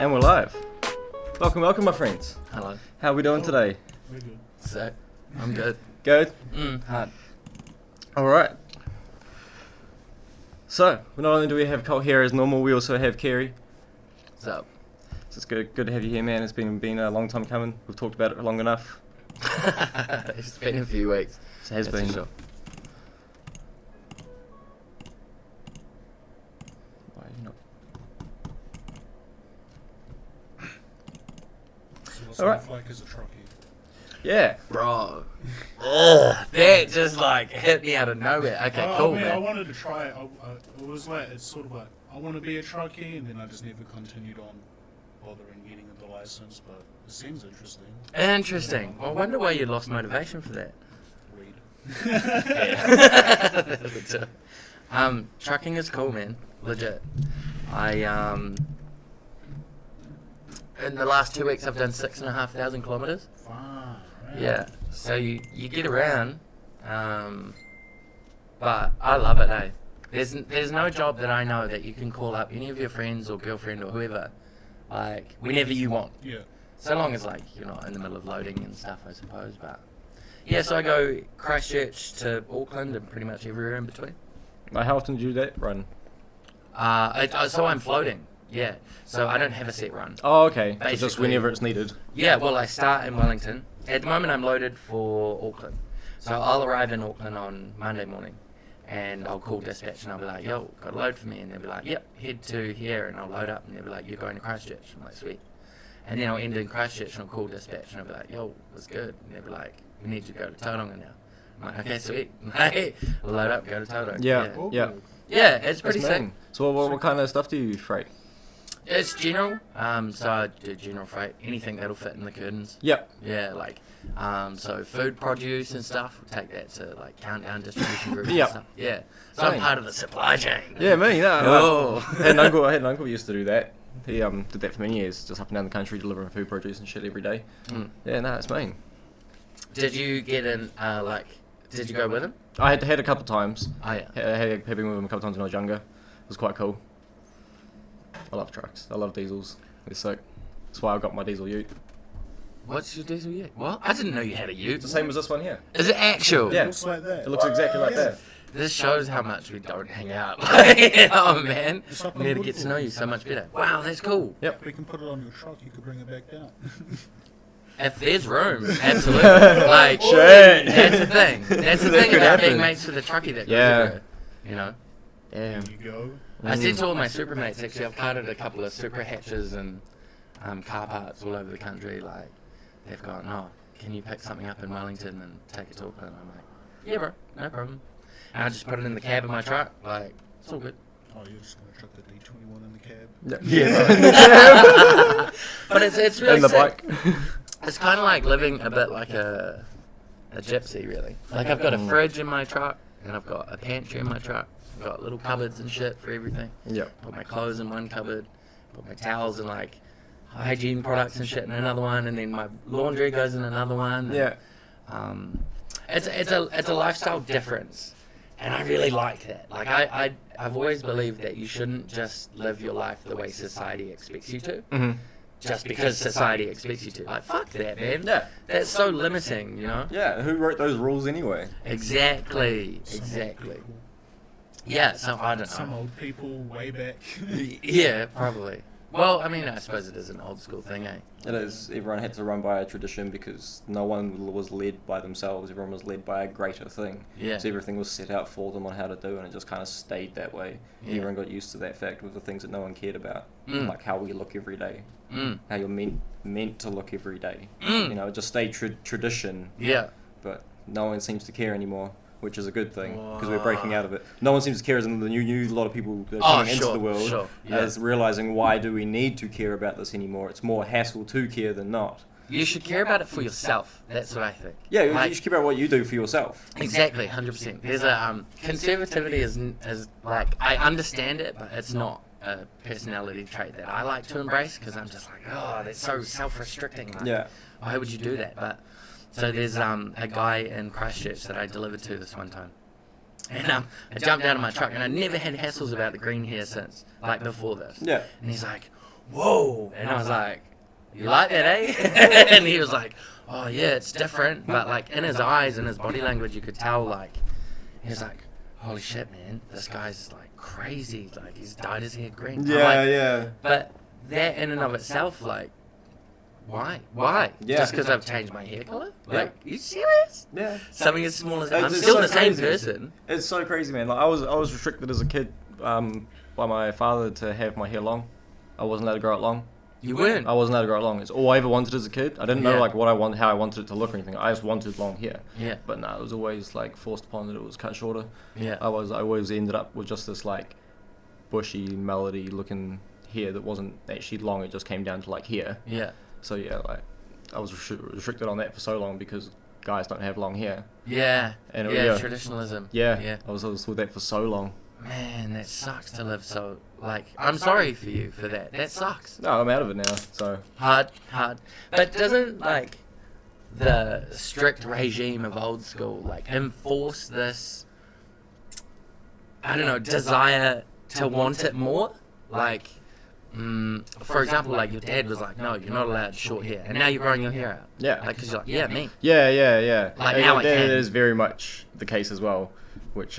And we're live. Welcome, my friends. Hello. How are we doing today? We're good. So, I'm good. Good? Hard. Alright. So, not only do we have Colt here as normal, we also have Kerry. So, So it's good to have you here, man. It's been a long time coming. We've talked about it long enough. it's been a few weeks. It has That's been. for sure. Why are you not? So what's All right. life like as a truckie? Yeah. Bro. Ugh, that just like hit me out of nowhere. Okay, Oh, cool, man, I man. wanted to try it. It was like, it's sort of like, I want to be a truckie, and then I just never continued on bothering getting the license, but it seems interesting. Interesting. I wonder why you lost motivation for that. Read. Trucking is cool, man. Legit. In the last 2 weeks, I've done 6,500 kilometers. Fine. Right. Yeah. So you get around, but I love it, eh? There's no job that I know that you can call up any of your friends or girlfriend or whoever, like, whenever you want. Yeah. So long as, like, you're not in the middle of loading and stuff, I suppose. But yeah, so I go Christchurch to Auckland and pretty much everywhere in between. How often do you do that run? So I'm floating. Yeah. So I don't have a set run. Oh, okay. So just Basically- whenever it's needed. Yeah, well, I start in Wellington. At the moment, I'm loaded for Auckland. So I'll arrive in Auckland on Monday morning, and I'll call dispatch, and I'll be like, yo, got a load for me? And they'll be like, yep, head to here, and I'll load up, and they'll be like, you're going to Christchurch. I'm like, sweet. And then I'll end in Christchurch, and I'll call dispatch, and I'll be like, yo, what's good? And they'll be like, we need you to go to Tauranga now. I'm like, okay, sweet. We'll load up, go to Tauranga. Yeah. Oh, Yeah. good. Yeah, it's pretty That's sick. amazing. So what kind of stuff do you freight? It's general. So I do general freight, anything that'll fit in the curtains. Yep. Yeah, like, so food produce and stuff, we'll take that to, like, Countdown distribution groups Yep. and stuff. Yeah. So I'm Same. part of the supply chain. Yeah, me. No, Oh. I had an uncle who used to do that. He did that for many years, just up and down the country delivering food produce and shit every day. Mm. Yeah, no, it's mean. Did you get in, did you go with him? I had a couple times. Oh, yeah. Had been with him a couple times when I was younger. It was quite cool. I love trucks. I love diesels. They're sick. That's why I got my diesel ute. What's your diesel ute? What? I didn't know you had a ute. It's the same as this one here. Is it actual? Yeah. It looks like that. It looks exactly like that. This shows how much we don't hang out. Oh, man. It's up We on need to get to know you so much better. Wow, that's cool. Yep. We can put it on your truck, you could bring it back down. If there's room, absolutely. Like, Shit. that's the thing. That's the That thing could about being happen. mates with a truckie that goes Yeah. everywhere. You know? Yeah. There you go. I said to all my super mates, actually, I've carted a couple of super hatches and car parts all over the country. Like, they've gone, oh, can you pick something up in Wellington and take it to Auckland? I'm like, yeah, bro, no problem. And I just put it in the cab of my truck. Like, it's all good. Oh, you're just going to chuck the D21 in the cab? Yeah. But it's really And the sick. bike. It's kind of like living a bit like a gypsy, really. Like, I've got a fridge in my truck, and I've got a pantry in my truck. I've got little cupboards and shit for everything. Yep. Put my clothes in one cupboard, put my towels and, like, hygiene products and shit in another one, and then my laundry goes in another one. And, Yeah. it's a lifestyle difference, and I really like that. Like, I've always believed that you shouldn't just live your life the way society expects you to. hmm Just because society expects you to. Like, fuck that, man. Yeah. That's so limiting, you know? Yeah. Who wrote those rules anyway? Exactly. Some Exactly. old people. Yeah, so I don't Some know. old people way back. Yeah, probably. Well, I mean, I suppose it is an old school thing, eh? It is. Everyone had to run by a tradition because no one was led by themselves. Everyone was led by a greater thing. Yeah. So everything was set out for them on how to do, and it just kind of stayed that way. Yeah. Everyone got used to that fact with the things that no one cared about, Mm. like how we look every day, Mm. how you're meant to look every day. Mm. You know, it just stayed tradition, Yeah. but no one seems to care anymore, which is a good thing because we're breaking out of it. No one seems to care as in the new lot of people that are coming into the world sure. Yeah. as realizing why do we need to care about this anymore? It's more hassle to care than not. You should care about it for yourself. That's what I think. Yeah, Like- you should care about what you do for yourself. Exactly, 100%. There's a conservativity is like, I understand it, but it's not a personality trait that I like to embrace because I'm just like, oh, that's so self-restricting. Like, Yeah. why would you do that? But so there's a guy in Christchurch that I delivered to this one time, and I jumped out of my truck and I never had hassles about the green hair since, like before this. Yeah. And he's like, whoa. And I was like, you like that, eh? And he was like, oh yeah, it's different. But like in his eyes and his body language, you could tell like, he was like, holy shit, man, this guy's like crazy. Like he's dyed his hair green. Yeah. But that in and of itself, like, why? Yeah. Just because I've changed my hair color? Like, you serious? Yeah. Something as small as It's I'm still so the same crazy. person. It's so crazy, man. Like I was restricted as a kid by my father to have my hair long. I wasn't allowed to grow it long. You weren't. I wasn't allowed to grow it long. It's all I ever wanted as a kid. I didn't know Yeah. like how I wanted it to look or anything. I just wanted long hair. Yeah. But no, it was always like forced upon that it was cut shorter. Yeah. I always ended up with just this like bushy, melody looking hair that wasn't actually long. It just came down to like here. Yeah. So yeah, like I was restricted on that for so long because guys don't have long hair. Yeah. And Yeah, traditionalism. Yeah. Yeah. I was with that for so long. Man, that sucks to live so, like, I'm sorry for you for that. That sucks. No, I'm out of it now. So Hard. But doesn't, like, the strict regime of old school, like, enforce this, I don't know, desire to want it more? Like, for example, like, your dad was like, no, you're not allowed short hair. And now you're growing your hair out. yeah. Like, because you're like, yeah, me. Yeah. Like, now I that can. is very much the case as well, which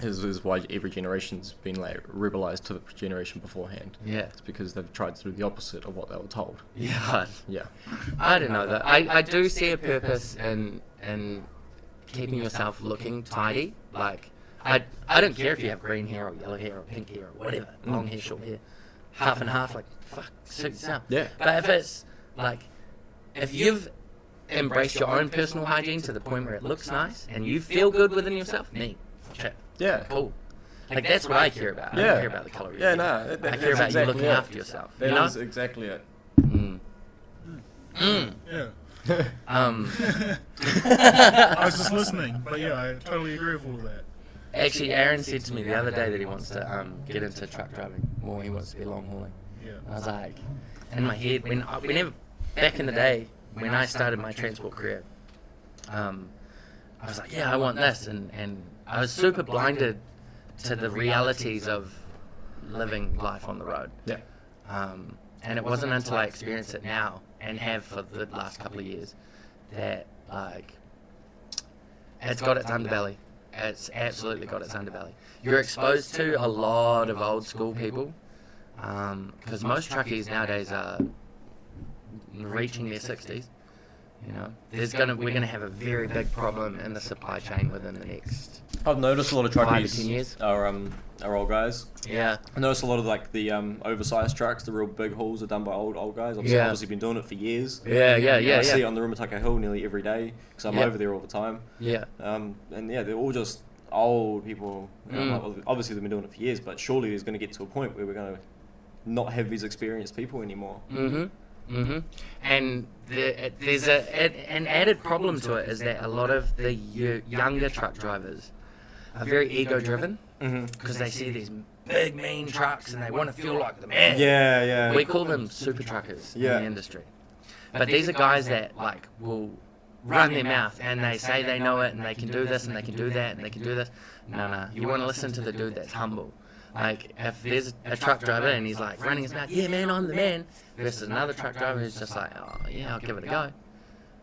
is why every generation's been like rebelized to the generation beforehand. Yeah. It's because they've tried to do the opposite of what they were told. Yeah. Yeah. I don't know that. I do see a purpose in keeping yourself looking tidy. Like, I don't care if you have green hair or yellow hair or pink hair or whatever, long hair, short hair, half and half, like, fuck, suit yourself. Yeah. But if it's, like, if you've embraced your own personal hygiene to the point where it looks nice and you feel good within yourself, me, shit, Yeah. cool. Like, that's what I care about. I Yeah. don't care about the colour of your Yeah, hair. no. I care about you looking after yourself. That You know? is exactly it. Yeah. Um, I was just listening, but yeah, I totally agree with all of that. Actually, Aaron said to me the other day that he wants to get into truck driving more. He wants to be long hauling. Yeah. I was like, in my head, whenever back in the day when I started my transport career, I was like, yeah, I want this, and I was super blinded to the realities of living life on the road. Yeah. And it wasn't until I experienced it now and have for the last couple of years that like it's got its underbelly. It's absolutely got its underbelly. You're exposed to a lot of old school people because most truckies nowadays are reaching their 60s. You know, we're gonna have a very big problem in the supply chain within the next. I've noticed a lot of 5 to 10 truckies years. are old guys. Yeah. I noticed a lot of like the oversized trucks, the real big hauls are done by old guys. Yeah. Obviously been doing it for years. Yeah. I see it on the Rumataka Hill nearly every day because I'm Yeah. over there all the time. Yeah. And yeah, they're all just old people. You know, Mm. like, obviously they've been doing it for years, but surely there's going to get to a point where we're going to not have these experienced people anymore. And there's an added problem to it is that a lot of the younger truck drivers are very ego-driven because they see these big, mean trucks and they want to feel like the man. Yeah. We call them super truckers Yeah. in the industry. But these are guys that like will run their mouth and they say they know it and they can do this and they can do that and they can do this. No. You want to listen to the dude that's humble. Like, if there's a truck driver and he's like running his mouth, yeah, man, I'm the man, versus another truck driver who's just like, oh, yeah, I'll give it a go.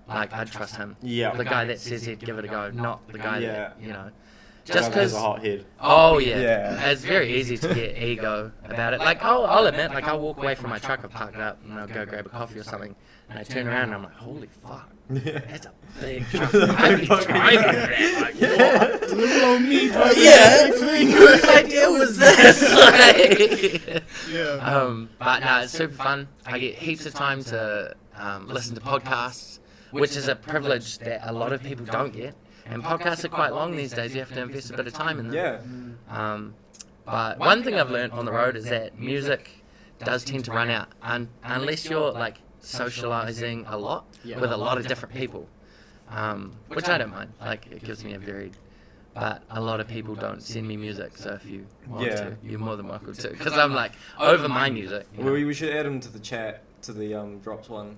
Like, I'd trust him. Yeah. The guy that says he'd give it a go, not the guy Yeah. that, you know. Just Just has because. a hot head. Oh, yeah. Yeah. It's very easy to get ego about it. Like, I'll admit, like, I'll walk away from my truck, I'll park it up, and I'll go grab a coffee or something, and I turn around and I'm like, holy fuck. That's a big truck. I'd be driving that. Like, what? Little old me driving Yeah, that. whose idea was this? Like, Yeah. but no, it's super fun. I get heaps of time to listen to podcasts, which is a privilege that a lot of people don't get. And podcasts are quite long these days. You have to invest a bit of time in them. Yeah. But one thing I've learned on the road is that music does tend to run out unless you're like socializing a lot with a lot of different people, which I don't mind. Like, it gives me a varied. But a lot of people don't send me music, so if you want Yeah. to, you're more than welcome to. Because I'm like over my music. You know? Well, we should add them to the chat, to the drops one.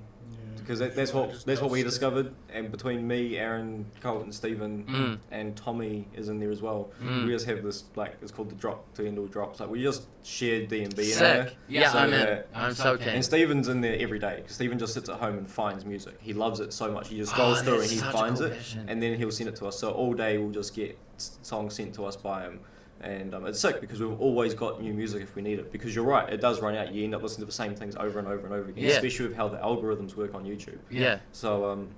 because that's what we discovered. And between me, Aaron, Colt, and Stephen, and Tommy is in there as well. We just have this, like, it's called the drop to end all drops. Like, we just share D&B in there. Yeah, so I'm in. I'm so keen. And Stephen's in there every day because Stephen just sits at home and finds music. He loves it so much. He just scrolls through and he finds it, and then he'll send it to us. So all day we'll just get songs sent to us by him. And it's sick because we've always got new music if we need it. Because you're right, it does run out. You end up listening to the same things over and over and over again, especially with how the algorithms work on YouTube. Yeah. So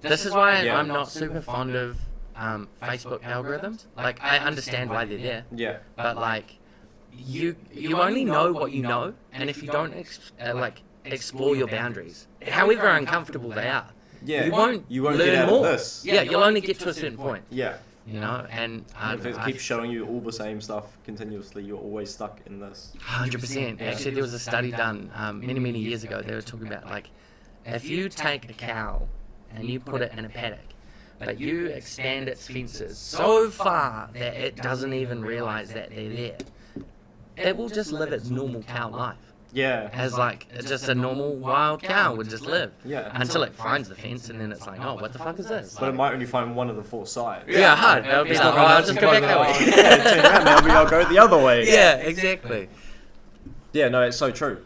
this is why I'm not super fond of Facebook algorithms. Like, I understand why they're there. Yeah. But like, you only know what you know, and if you don't explore your boundaries, however uncomfortable they are, you won't learn get out more. Of this. Yeah, you'll only get to a certain point. Yeah. You know, and if it keeps showing you all the same stuff continuously, you're always stuck in this. 100%. Actually, there was a study done many years ago. They were talking about, like, if you take a cow and you put it in a paddock, but you expand its fences so far that it doesn't even realize that they're there, it will just live its normal cow life. Yeah. As like just a normal wild cow would just live. Yeah. Until it finds the fence, and then it's like, oh, what the fuck is this? But it might only find one of the 4 sides. Yeah, hard. It'll be like, oh, I'll just go back that way. Yeah, turn around now, maybe I'll go the other way. Yeah, exactly. Yeah, no, it's so true.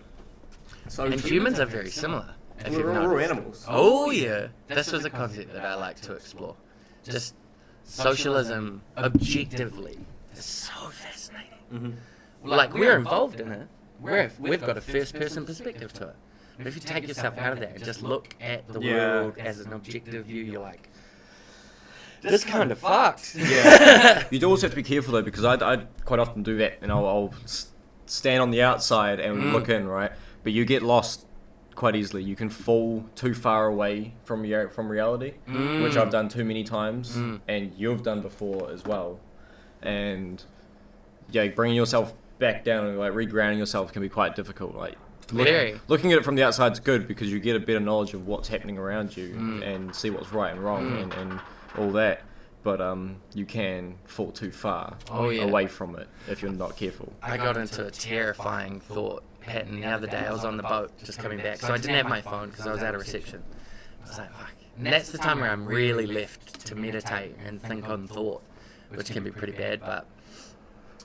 And humans are very similar. We're all animals. Oh yeah. This was a concept that I like to explore. Just socialism objectively is so fascinating. Mm-hmm. Like, we're involved in it. We've got a first-person perspective to it. But if you take yourself out of that and just look at the world as an objective view, you're like, this kind of fucked. Yeah. You do also have to be careful though, because I quite often do that, and I'll stand on the outside and look in, right? But you get lost quite easily. You can fall too far away from reality, which I've done too many times, and you've done before as well. And yeah, bringing yourself back down and like regrounding yourself can be quite difficult. Like looking at it from the outside is good because you get a better knowledge of what's happening around you and see what's right and wrong and all that. But you can fall too far away from it if you're not careful. I got into a terrifying thought pattern the other day. I was on the boat just coming back, so I didn't have my phone because I was out of reception. I was like, fuck. And that's the time where I'm really left to meditate and think on thought, which can be pretty bad. But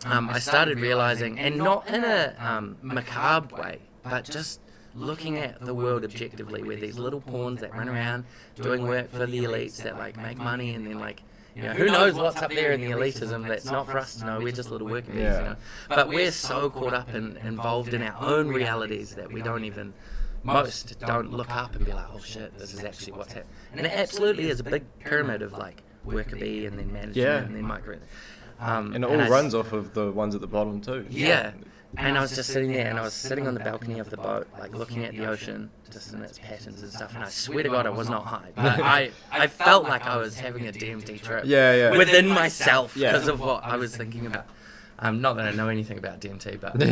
I started realizing, and not in a macabre way, but just looking at the world objectively, where these little pawns that run around doing work for the elites that like make money, and then like, you know, who knows what's up there in the elitism that's not for us to know. We're just little working bees, you know. But we're so caught up and involved in our own realities that we don't even, most don't look up and be like, oh shit, this is actually what's happening. And it absolutely is a big pyramid of like worker bee and then management and then micro. And it all runs off of the ones at the bottom too. Yeah. And I was just sitting there, and I was sitting on the balcony of the boat, like looking at the ocean, just in its patterns and stuff. And I swear to God, I was not high. But I felt like I was having a DMT trip within myself because of what I was thinking about. Not that I know anything about DMT, but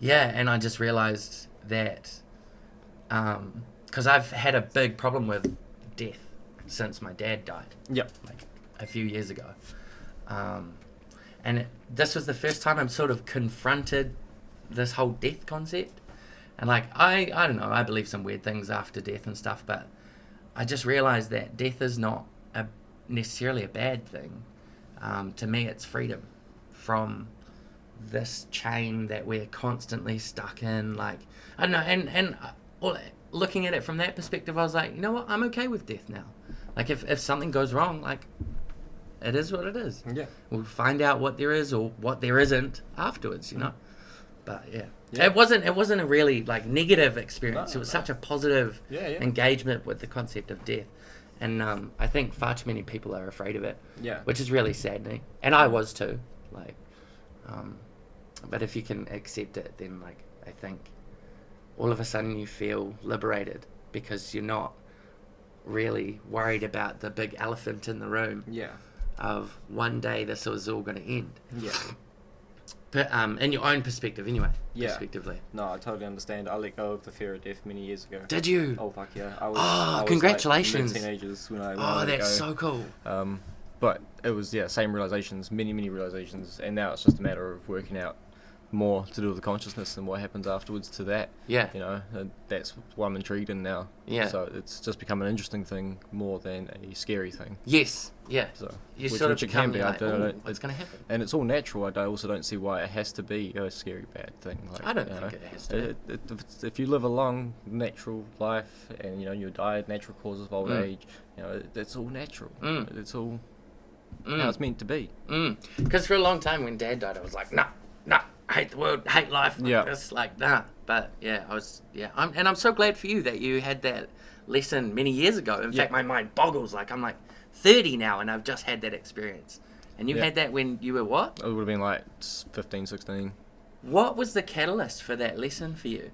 and I just realized that because I've had a big problem with death since my dad died. Yep. Like a few years ago. And this was the first time I'm sort of confronted this whole death concept. And like, I don't know, I believe some weird things after death and stuff, but I just realized that death is not necessarily a bad thing. To me, it's freedom from this chain that we're constantly stuck in. Like, I don't know, and looking at it from that perspective, I was like, you know what, I'm okay with death now. Like, if something goes wrong, like, it is what it is. Yeah. We'll find out what there is or what there isn't afterwards, you know. But it wasn't a really like negative experience. It was such a positive engagement with the concept of death, and I think far too many people are afraid of it. Yeah. Which is really saddening, and I was too. Like, but if you can accept it, then like I think all of a sudden you feel liberated because you're not really worried about the big elephant in the room. Yeah. Of one day this was all going to end. Yeah. But in your own perspective, anyway. Yeah. Perspectively. No, I totally understand. I let go of the fear of death many years ago. Did you? Oh fuck yeah! I was congratulations! Like, teenagers when I let that's go. so cool. But it was same realizations, many realizations, and now it's just a matter of working out more to do with the consciousness and what happens afterwards to that. Yeah. You know, and that's what I'm intrigued in now. Yeah. So it's just become an interesting thing more than a scary thing. Yes. Yeah. So You sort of it become can be. like, I don't "Ooh, know. what's going to happen? And it's all natural. I also don't see why it has to be a scary bad thing. Like, I don't you think know, it has to. if you live a long natural life and you know you die natural causes of old age, you know it's all natural. It's all how it's meant to be. Because for a long time when Dad died, I was like, nah, I hate the world, hate life. Yeah. It's like, nah. But yeah, I'm so glad for you that you had that lesson many years ago. In fact, my mind boggles. Like, I'm like 30 now and I've just had that experience. And you had that when you were what? It would have been like 15, 16. What was the catalyst for that lesson for you?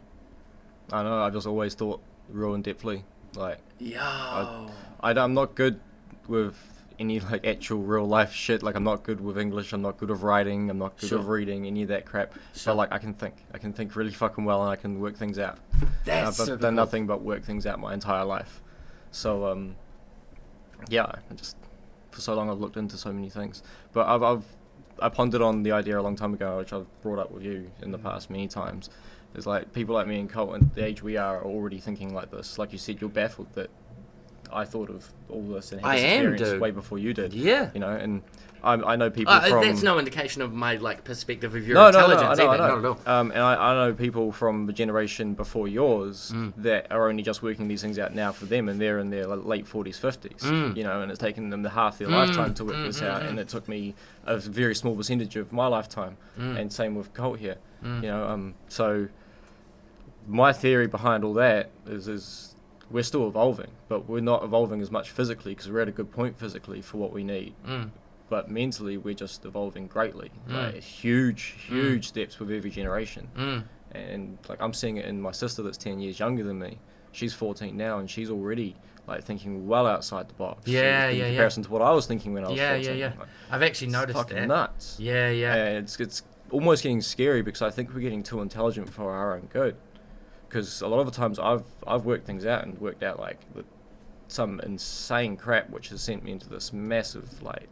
I know. I've just always thought real in depthly. Like, Yo. I'm not good with any like actual real life shit. Like, I'm not good with English. I'm not good with writing. I'm not good with reading any of that crap. Sure. But like, I can think really fucking well, and I can work things out. That's I've super done cool. nothing but work things out my entire life. So yeah, I just for so long I've looked into so many things. But I pondered on the idea a long time ago, which I've brought up with you in the past many times. It's like people like me and Colt, at the age we are already thinking like this. Like you said, you're baffled that I thought of all this and had I this am, experience dude. way before you did. Yeah. You know, and I know people from... That's no indication of my like perspective of your No, intelligence I know. either. Not at all. And I know people from the generation before yours that are only just working these things out now for them, and they're in their late 40s, 50s, you know, and it's taken them half their lifetime to work this out, and it took me a very small percentage of my lifetime, and same with Colt here, you know, so my theory behind all that is we're still evolving, but we're not evolving as much physically because we're at a good point physically for what we need. But mentally, we're just evolving greatly, like huge steps with every generation. And like I'm seeing it in my sister that's 10 years younger than me. She's 14 now, and she's already like thinking well outside the box. Yeah, in yeah, comparison to what I was thinking when I was 14. Yeah. Like, I've actually it's noticed fucking that. nuts. Yeah. And it's almost getting scary because I think we're getting too intelligent for our own good. Because a lot of the times I've worked things out and worked out like some insane crap which has sent me into this massive like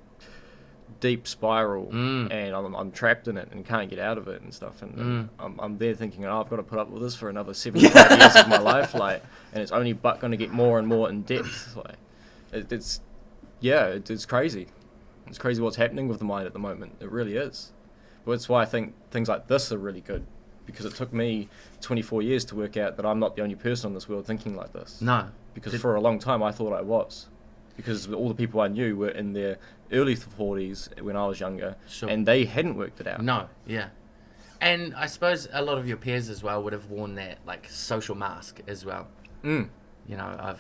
deep spiral, and I'm trapped in it and can't get out of it and stuff. And I'm there thinking, oh, I've got to put up with this for another 75 years of my life, like, and it's only but going to get more and more in depth. Like, it's crazy. It's crazy what's happening with the mind at the moment. It really is. But that's why I think things like this are really good. Because it took me 24 years to work out that I'm not the only person on this world thinking like this. No. Because for a long time I thought I was. Because all the people I knew were in their early 40s when I was younger. Sure. And they hadn't worked it out. No, yeah. And I suppose a lot of your peers as well would have worn that like social mask as well. You know,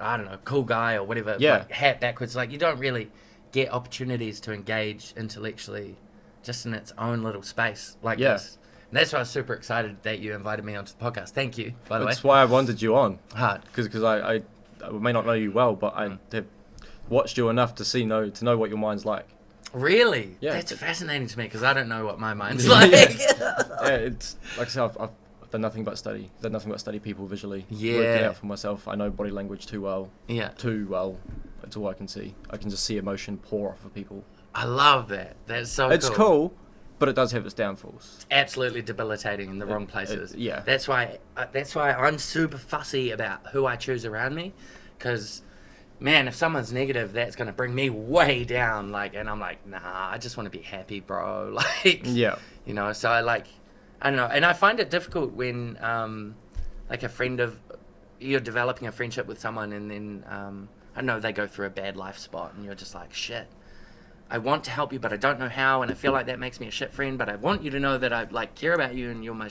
I don't know, cool guy or whatever, like, hat backwards. Like, you don't really get opportunities to engage intellectually just in its own little space like this. And that's why I was super excited that you invited me onto the podcast. Thank you, by the way. That's why I wanted you on. Hard. Because I may not know you well, but I have watched you enough to know what your mind's like. Really? Yeah. That's fascinating to me because I don't know what my mind's like. It's like I said, I've done nothing but study. Done nothing but study people visually. Worked it out for myself. I know body language too well. Yeah. Too well. That's all I can see. I can just see emotion pour off of people. I love that. That's so It's cool, but it does have its downfalls. Absolutely debilitating in the wrong places. Yeah. That's why I'm super fussy about who I choose around me, because, man, if someone's negative, that's gonna bring me way down. Like, and I'm like, nah, I just want to be happy, bro. Like, Yeah. you know. So I don't know, and I find it difficult when, like, you're developing a friendship with someone, and then I don't know, they go through a bad life spot, and you're just like, shit. I want to help you, but I don't know how, and I feel like that makes me a shit friend. But I want you to know that I like care about you, and you're my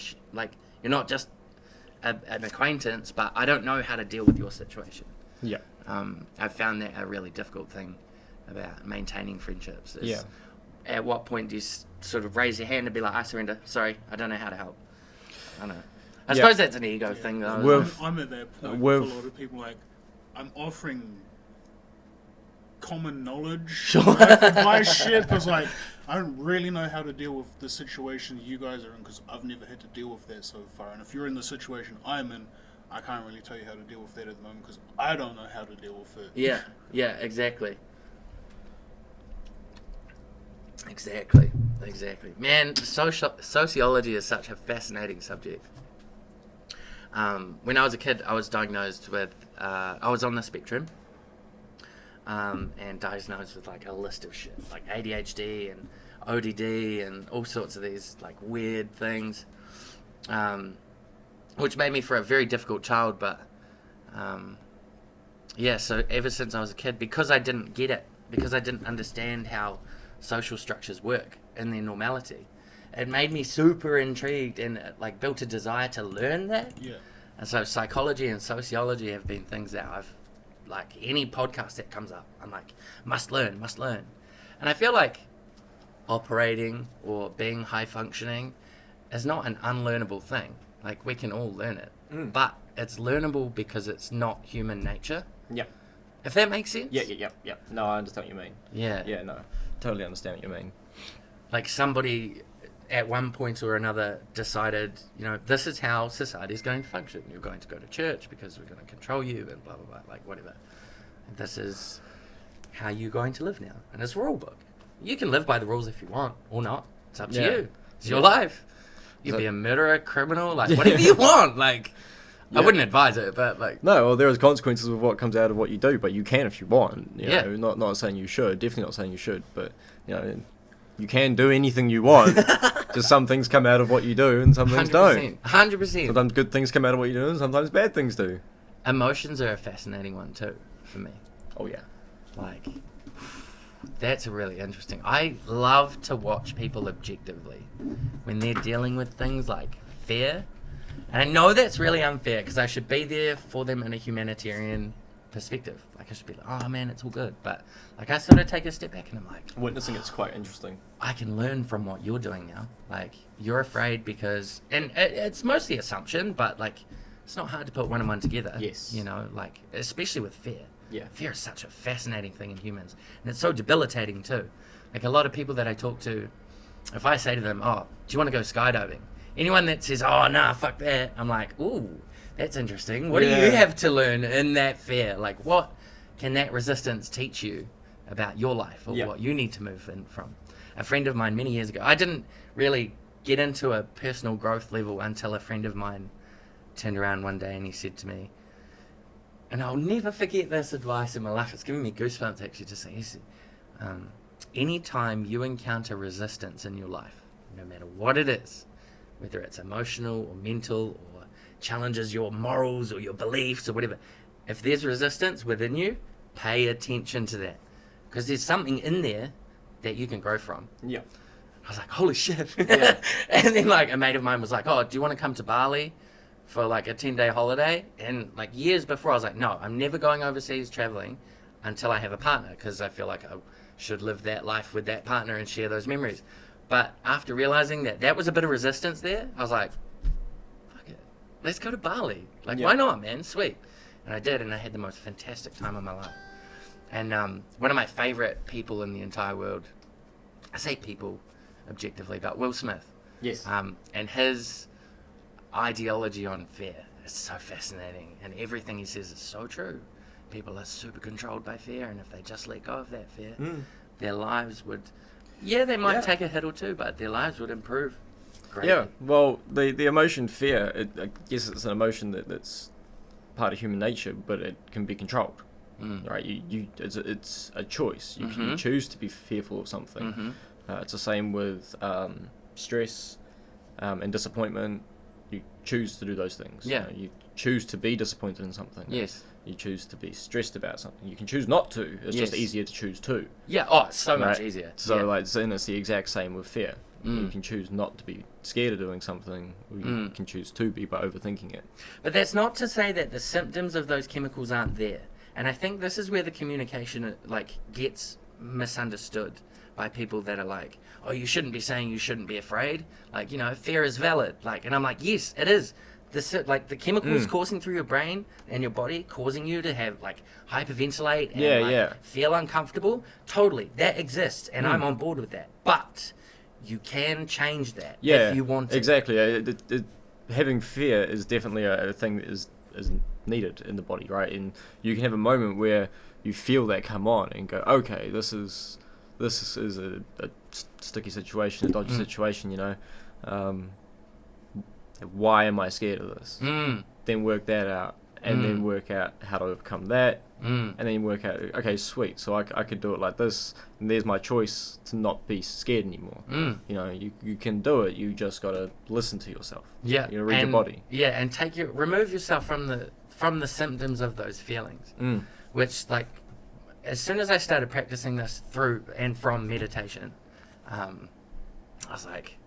you're not just an acquaintance. But I don't know how to deal with your situation. Yeah. I've found that a really difficult thing about maintaining friendships. Yeah. At what point do you sort of raise your hand and be like, I surrender. Sorry, I don't know how to help. I don't know. I suppose that's an ego thing, though. I'm at that point with a lot of people. Like, I'm offering common knowledge life advice shit, because like I don't really know how to deal with the situation you guys are in, because I've never had to deal with that so far. And if you're in the situation I'm in, I can't really tell you how to deal with that at the moment, because I don't know how to deal with it. Yeah, exactly. Exactly. Man, sociology is such a fascinating subject. When I was a kid, I was diagnosed with, I was on the spectrum, and diagnosed with like a list of shit, like ADHD and ODD and all sorts of these like weird things, which made me for a very difficult child. But yeah, so ever since I was a kid, because I didn't get it, because I didn't understand how social structures work and their normality, it made me super intrigued and like built a desire to learn that. Yeah. And so psychology and sociology have been things that I've, like any podcast that comes up, I'm like, must learn. And I feel like operating or being high functioning is not an unlearnable thing. Like, we can all learn it, but it's learnable because it's not human nature. Yeah. If that makes sense? Yeah. No, I understand what you mean. Yeah. Yeah, no, totally understand what you mean. Like, somebody at one point or another decided, you know, this is how society is going to function. You're going to go to church because we're going to control you and blah, blah, blah, like whatever. And this is how you're going to live now. And it's a rule book. You can live by the rules if you want or not. It's up to you. It's your life. You can be a murderer, criminal, like whatever you want. Like, I wouldn't advise it, but like... No, well, there is consequences of what comes out of what you do, but you can if you want. You know, not saying you should, definitely not saying you should, but, you know, you can do anything you want. Just some things come out of what you do and some things 100%, don't. 100%. Sometimes good things come out of what you do and sometimes bad things do. Emotions are a fascinating one too, for me. Oh, yeah. Like, that's a really interesting... I love to watch people objectively when they're dealing with things like fear. And I know that's really unfair because I should be there for them in a humanitarian perspective. Like, I should be like, oh man, it's all good. But like, I sort of take a step back and I'm like, Witnessing it's quite interesting. I can learn from what you're doing now. Like, you're afraid because... And it's mostly assumption, but like, it's not hard to put one and one together. Yes. You know, like, especially with fear. Yeah. Fear is such a fascinating thing in humans. And it's so debilitating too. Like, a lot of people that I talk to, if I say to them, oh, do you want to go skydiving? Anyone that says, oh, nah, fuck that, I'm like, ooh, that's interesting. What do you have to learn in that fear? Like, what can that resistance teach you about your life or what you need to move in from? A friend of mine many years ago, I didn't really get into a personal growth level until a friend of mine turned around one day and he said to me, and I'll never forget this advice in my life, it's giving me goosebumps actually to say, he said, anytime you encounter resistance in your life, no matter what it is, whether it's emotional or mental or challenges your morals or your beliefs or whatever, if there's resistance within you, pay attention to that. Because there's something in there that you can grow from. Yeah. I was like, holy shit. Yeah. And then like a mate of mine was like, oh, do you want to come to Bali for like a 10-day holiday? And like years before I was like, no, I'm never going overseas traveling until I have a partner because I feel like I should live that life with that partner and share those memories. But after realizing that that was a bit of resistance there, I was like, fuck it, let's go to Bali. Like, why not, man? Sweet. And I did, and I had the most fantastic time of my life. And one of my favorite people in the entire world, I say people objectively, but Will Smith. Yes. And his ideology on fear is so fascinating, and everything he says is so true. People are super controlled by fear, and if they just let go of that fear, their lives would... Yeah, they might take a hit or two, but their lives would improve greatly. Yeah, well, the emotion fear, I guess it's an emotion that's part of human nature, but it can be controlled, right? It's a choice. You can choose to be fearful of something. It's the same with stress and disappointment. You choose to do those things. Yeah. You know, you choose to be disappointed in something. Yes. You choose to be stressed about something. You can choose not to. It's just easier to choose to. Yeah. Oh, it's so much right? easier. So it's the exact same with fear. You can choose not to be scared of doing something. Or you can choose to be by overthinking it. But that's not to say that the symptoms of those chemicals aren't there. And I think this is where the communication like gets misunderstood by people that are like, oh, you shouldn't be saying you shouldn't be afraid. Like, you know, fear is valid. Like, and I'm like, yes, it is. The chemicals coursing through your brain and your body causing you to have like hyperventilate and feel uncomfortable. Totally, that exists, and I'm on board with that. But you can change that if you want to. Exactly. Having fear is definitely a thing that is needed in the body, right? And you can have a moment where you feel that come on and go, okay, this is this is a sticky situation, a dodgy situation, you know. Why am I scared of this? Then work that out, and then work out how to overcome that, and then work out, okay, sweet, so I could do it like this, and there's my choice to not be scared anymore. You know, you can do it, you just got to listen to yourself. You know, read your body. And remove yourself from the symptoms of those feelings, which, like, as soon as I started practicing this through and from meditation, I was like,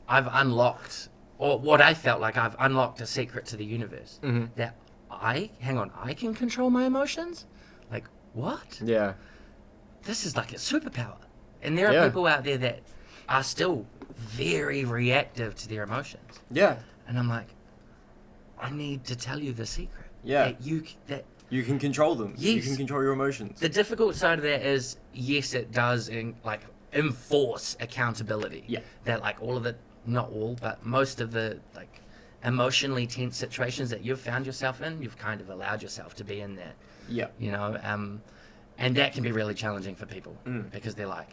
I've unlocked, or what I felt like I've unlocked a secret to the universe, that I can control my emotions? Like, what? Yeah. This is like a superpower. And there are people out there that are still very reactive to their emotions. Yeah. And I'm like, I need to tell you the secret. Yeah. That you can control them. Yes. You can control your emotions. the difficult side of that is, yes, it does enforce accountability. Yeah. That, like, all of the, not all, but most of the, like, emotionally tense situations that you've found yourself in, you've kind of allowed yourself to be in that. Yeah. You know, and that can be really challenging for people because they're like,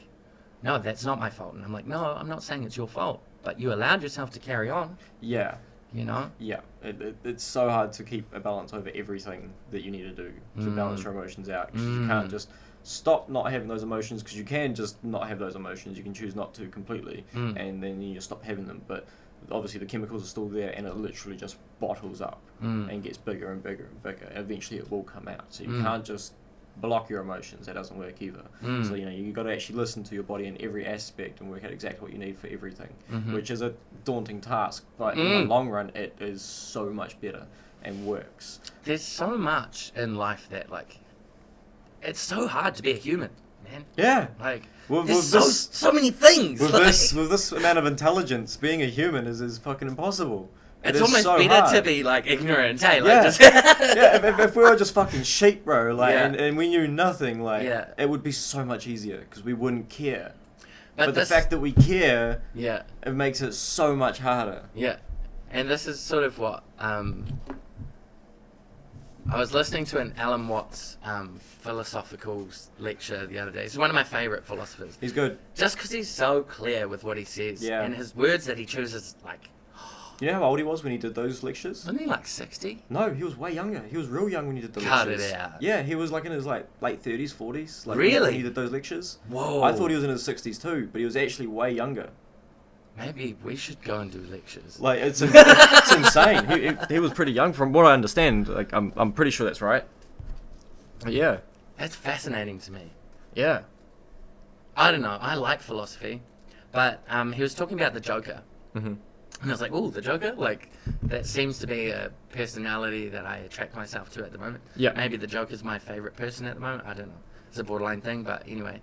no, that's not my fault. And I'm like, no, I'm not saying it's your fault, but you allowed yourself to carry on. Yeah. You know? Yeah. It's so hard to keep a balance over everything that you need to do to balance your emotions out, because you can't just stop not having those emotions, because you can just not have those emotions. You can choose not to completely, and then you stop having them. But obviously the chemicals are still there, and it literally just bottles up and gets bigger and bigger and bigger. Eventually it will come out. So you can't just block your emotions. That doesn't work either. So, you know, you got to actually listen to your body in every aspect and work out exactly what you need for everything, which is a daunting task, but in the long run it is so much better and works. There's so much in life that, like, it's so hard to be a human, man. Yeah. Like, With there's this- so many things. With like, this amount of intelligence, being a human is fucking impossible. It it's is almost so better hard. to be, like, ignorant, hey? Like, Yeah. just Yeah, if we were just fucking sheep, bro, like, Yeah. and we knew nothing, like, Yeah. it would be so much easier, because we wouldn't care. But But the this- fact that we care, Yeah. it makes it so much harder. Yeah, and this is sort of what I was listening to an Alan Watts philosophical lecture the other day. He's one of my favourite philosophers, He's good. just because he's so clear with what he says, Yeah. and his words that he chooses. Like, You know how old he was when he did those lectures? wasn't he like 60? No, he was way younger. He was real young when he did the Cut lectures. it out. Yeah, he was like in his like late 30s, 40s. Like, Really? When he did those lectures. Whoa! I thought he was in his 60s too, but he was actually way younger. Maybe we should go and do lectures. Like, it's insane. He was pretty young, from what I understand. Like, I'm pretty sure that's right. But yeah, That's fascinating to me. yeah, I don't know. I like philosophy, but he was talking about the Joker. Mhm. And I was like, oh, the Joker? Like, that seems to be a personality that I attract myself to at the moment. Yeah. Maybe the Joker's my favourite person at the moment. I don't know. It's a borderline thing, but anyway.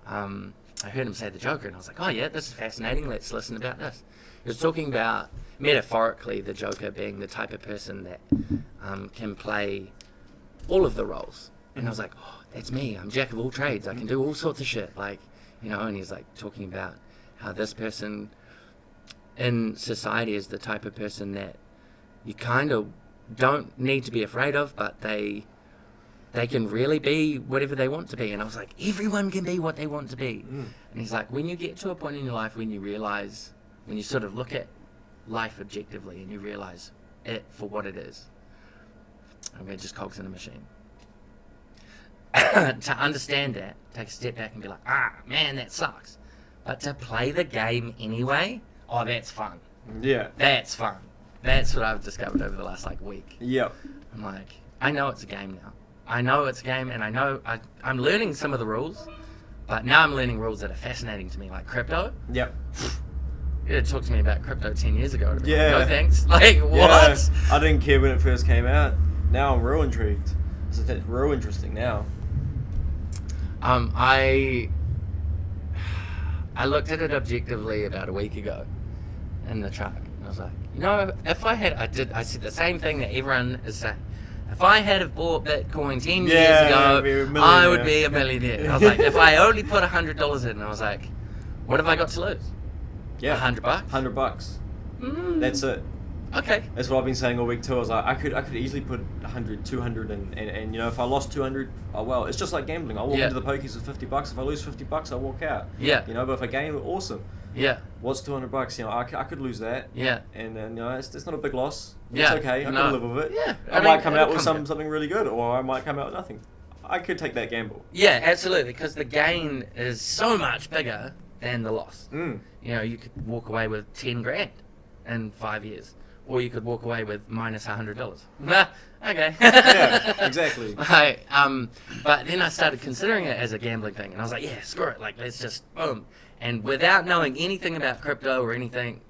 I heard him say the Joker, and I was like, oh, yeah, this is fascinating. Let's listen about this. He was talking about, metaphorically, the Joker being the type of person that can play all of the roles. And I was like, oh, that's me. I'm jack of all trades. I can do all sorts of shit. Like, you know, and he's like talking about how this person in society is the type of person that you kind of don't need to be afraid of, but they can really be whatever they want to be. And I was like, everyone can be what they want to be. And he's like, when you get to a point in your life when you realize, when you sort of look at life objectively and you realize it for what it is, I'm going to just cogs in a machine. To understand that, take a step back and be like, man, that sucks. But to play the game anyway, oh, that's fun. yeah, That's fun. That's what I've discovered over the last, like, week. yeah. I'm like, I know it's a game now. I know it's a game, and I know I'm learning some of the rules, but now I'm learning rules that are fascinating to me, like crypto. Yep. You had talk to me about crypto 10 years ago. I'd be Yeah. like, no thanks. Like, what? Yeah, I didn't care when it first came out. Now I'm real intrigued. So that's real interesting now. I looked at it objectively about a week ago in the truck. And I was like, you know, if I said the same thing that everyone is saying. If I had have bought Bitcoin 10 years Yeah, be a ago, I would millionaire. be a millionaire. I was like, if I only put $100 in, I was like, what have I got to lose? Yeah. $100? $100. That's it. Okay. That's what I've been saying all week too. I was like, I could easily put 100, 200, and you know, if I lost 200, oh well, it's just like gambling. I walk into the pokies with $50. If I lose $50, I walk out. Yeah. You know, but if I gain, awesome. Yeah. What's $200? You know, I could lose that. Yeah. And then you know, it's not a big loss. Yeah. It's okay. I No. can live with it. Yeah. I might come out with something really good, or I might come out with nothing. I could take that gamble. Yeah, absolutely, because the gain is so much bigger than the loss. Mm. You know, you could walk away with 10 grand in 5 years, or you could walk away with minus $100. Nah, okay. Yeah, exactly. Like, but then I started considering it as a gambling thing, and I was like, yeah, screw it, like, let's just boom. And without knowing anything about crypto or anything,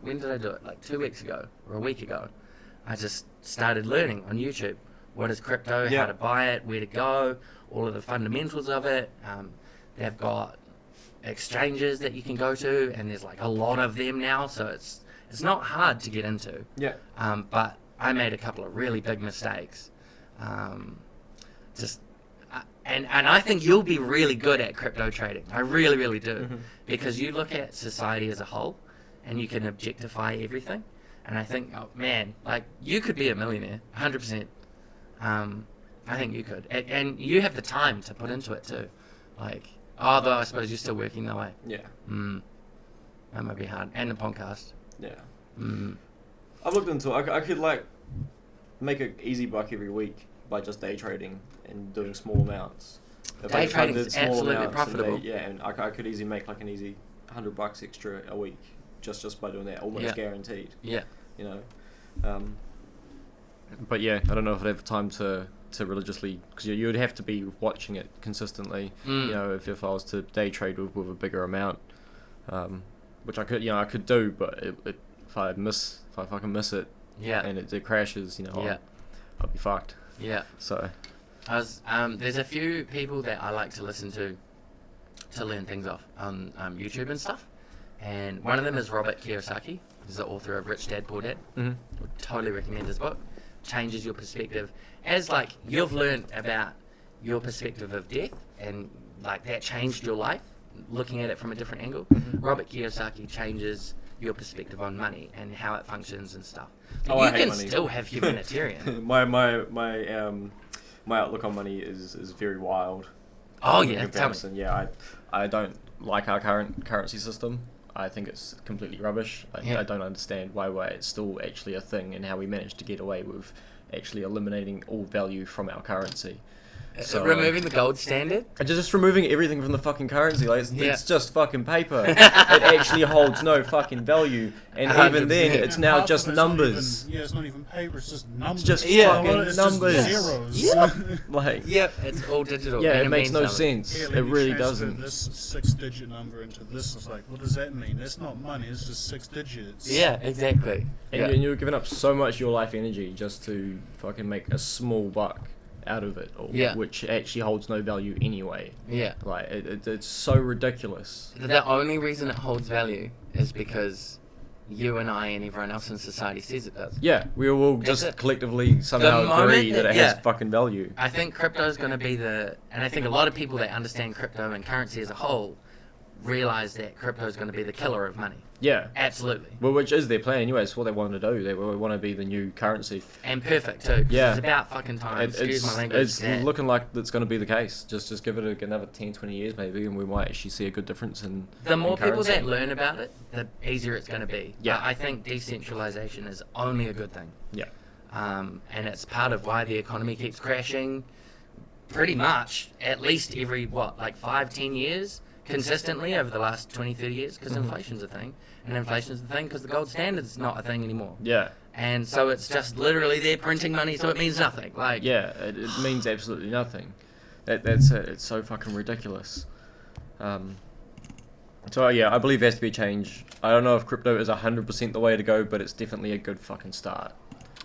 when did I do it? Like 2 weeks ago or a week ago. I just started learning on YouTube. What is crypto? Yeah. How to buy it? Where to go? All of the fundamentals of it. They've got exchanges that you can go to, and there's like a lot of them now, so it's not hard to get into. Yeah. But I made a couple of really big mistakes. And I think you'll be really good at crypto trading. I really, really do. Mm-hmm. Because you look at society as a whole, and you can objectify everything. And I think, oh man, like, you could be a millionaire, 100%. I think you could. And you have the time to put into it too. Like, although I suppose you're still working that way. Yeah. That might be hard. And the podcast. Yeah. Mm. I've looked into it. I could like make an easy buck every week by just day trading and doing small amounts. Day trading is absolutely profitable. And I could easily make like an easy $100 extra a week just by doing that, almost guaranteed. Yeah. You know. But yeah, I don't know if I'd have time to religiously, because you would have to be watching it consistently. You know, if I was to day trade with a bigger amount, which I could do, but if I fucking miss it, and it crashes, you know, I'll be fucked. Yeah. So, there's a few people that I like to listen to learn things off on YouTube and stuff, and one of them is Robert Kiyosaki. He's the author of Rich Dad Poor Dad. Would totally recommend his book. Changes your perspective, as like you've learned about your perspective of death, and like that changed your life, looking at it from a different angle. Robert Kiyosaki changes your perspective on money and how it functions and stuff. Oh, you I hate can money. still have humanitarian. My outlook on money is very wild. Oh in yeah, tell me. comparison. Yeah, I don't like our current currency system. I think it's completely rubbish. I don't understand why it's still actually a thing, and how we managed to get away with actually eliminating all value from our currency. So, removing the gold standard? just removing everything from the fucking currency. Like, it's just fucking paper. It actually holds no fucking value. And even then, 100%. it's now half just of it's not numbers. even- it's not even paper. It's just numbers. It's just Yeah. fucking It's numbers. Just zeros. Like, Yep, it's all digital. yeah, and it makes means no something. sense. Here, It let me really transfer doesn't. This 6-digit number into this. It's like, what does that mean? That's not money. It's just 6 digits. Yeah, exactly. And you're giving up so much of your life energy just to fucking make a small buck out of it, which actually holds no value anyway. Yeah. Like, it's so ridiculous. The only reason it holds value is because you and I and everyone else in society says it does. Yeah, we will That's just it. collectively somehow The moment agree that that- it has yeah. fucking value. I think crypto is going to be and I think a lot of people that understand crypto and currency as a whole realize that crypto is going to be the killer of money. Yeah. Absolutely. Well, which is their plan anyway. It's what they want to do. They want to be the new currency. And perfect too. 'Cause Yeah. It's about fucking time. Excuse my language. It's looking like it's going to be the case. Just give it another 10, 20 years maybe, and we might actually see a good difference in The more in people currency. that learn about it, the easier it's going to be. Yeah. I think decentralization is only a good thing. Yeah. And it's part of why the economy keeps crashing pretty much at least every, 5-10 years consistently over the last 20, 30 years, because inflation's a thing. And inflation's the thing because the gold standard's not a thing anymore. Yeah. And so it's just literally they're printing money, so it means nothing. Like, Yeah, it means absolutely nothing. That's it. It's so fucking ridiculous. So yeah, I believe there has to be a change. I don't know if crypto is 100% the way to go, but it's definitely a good fucking start.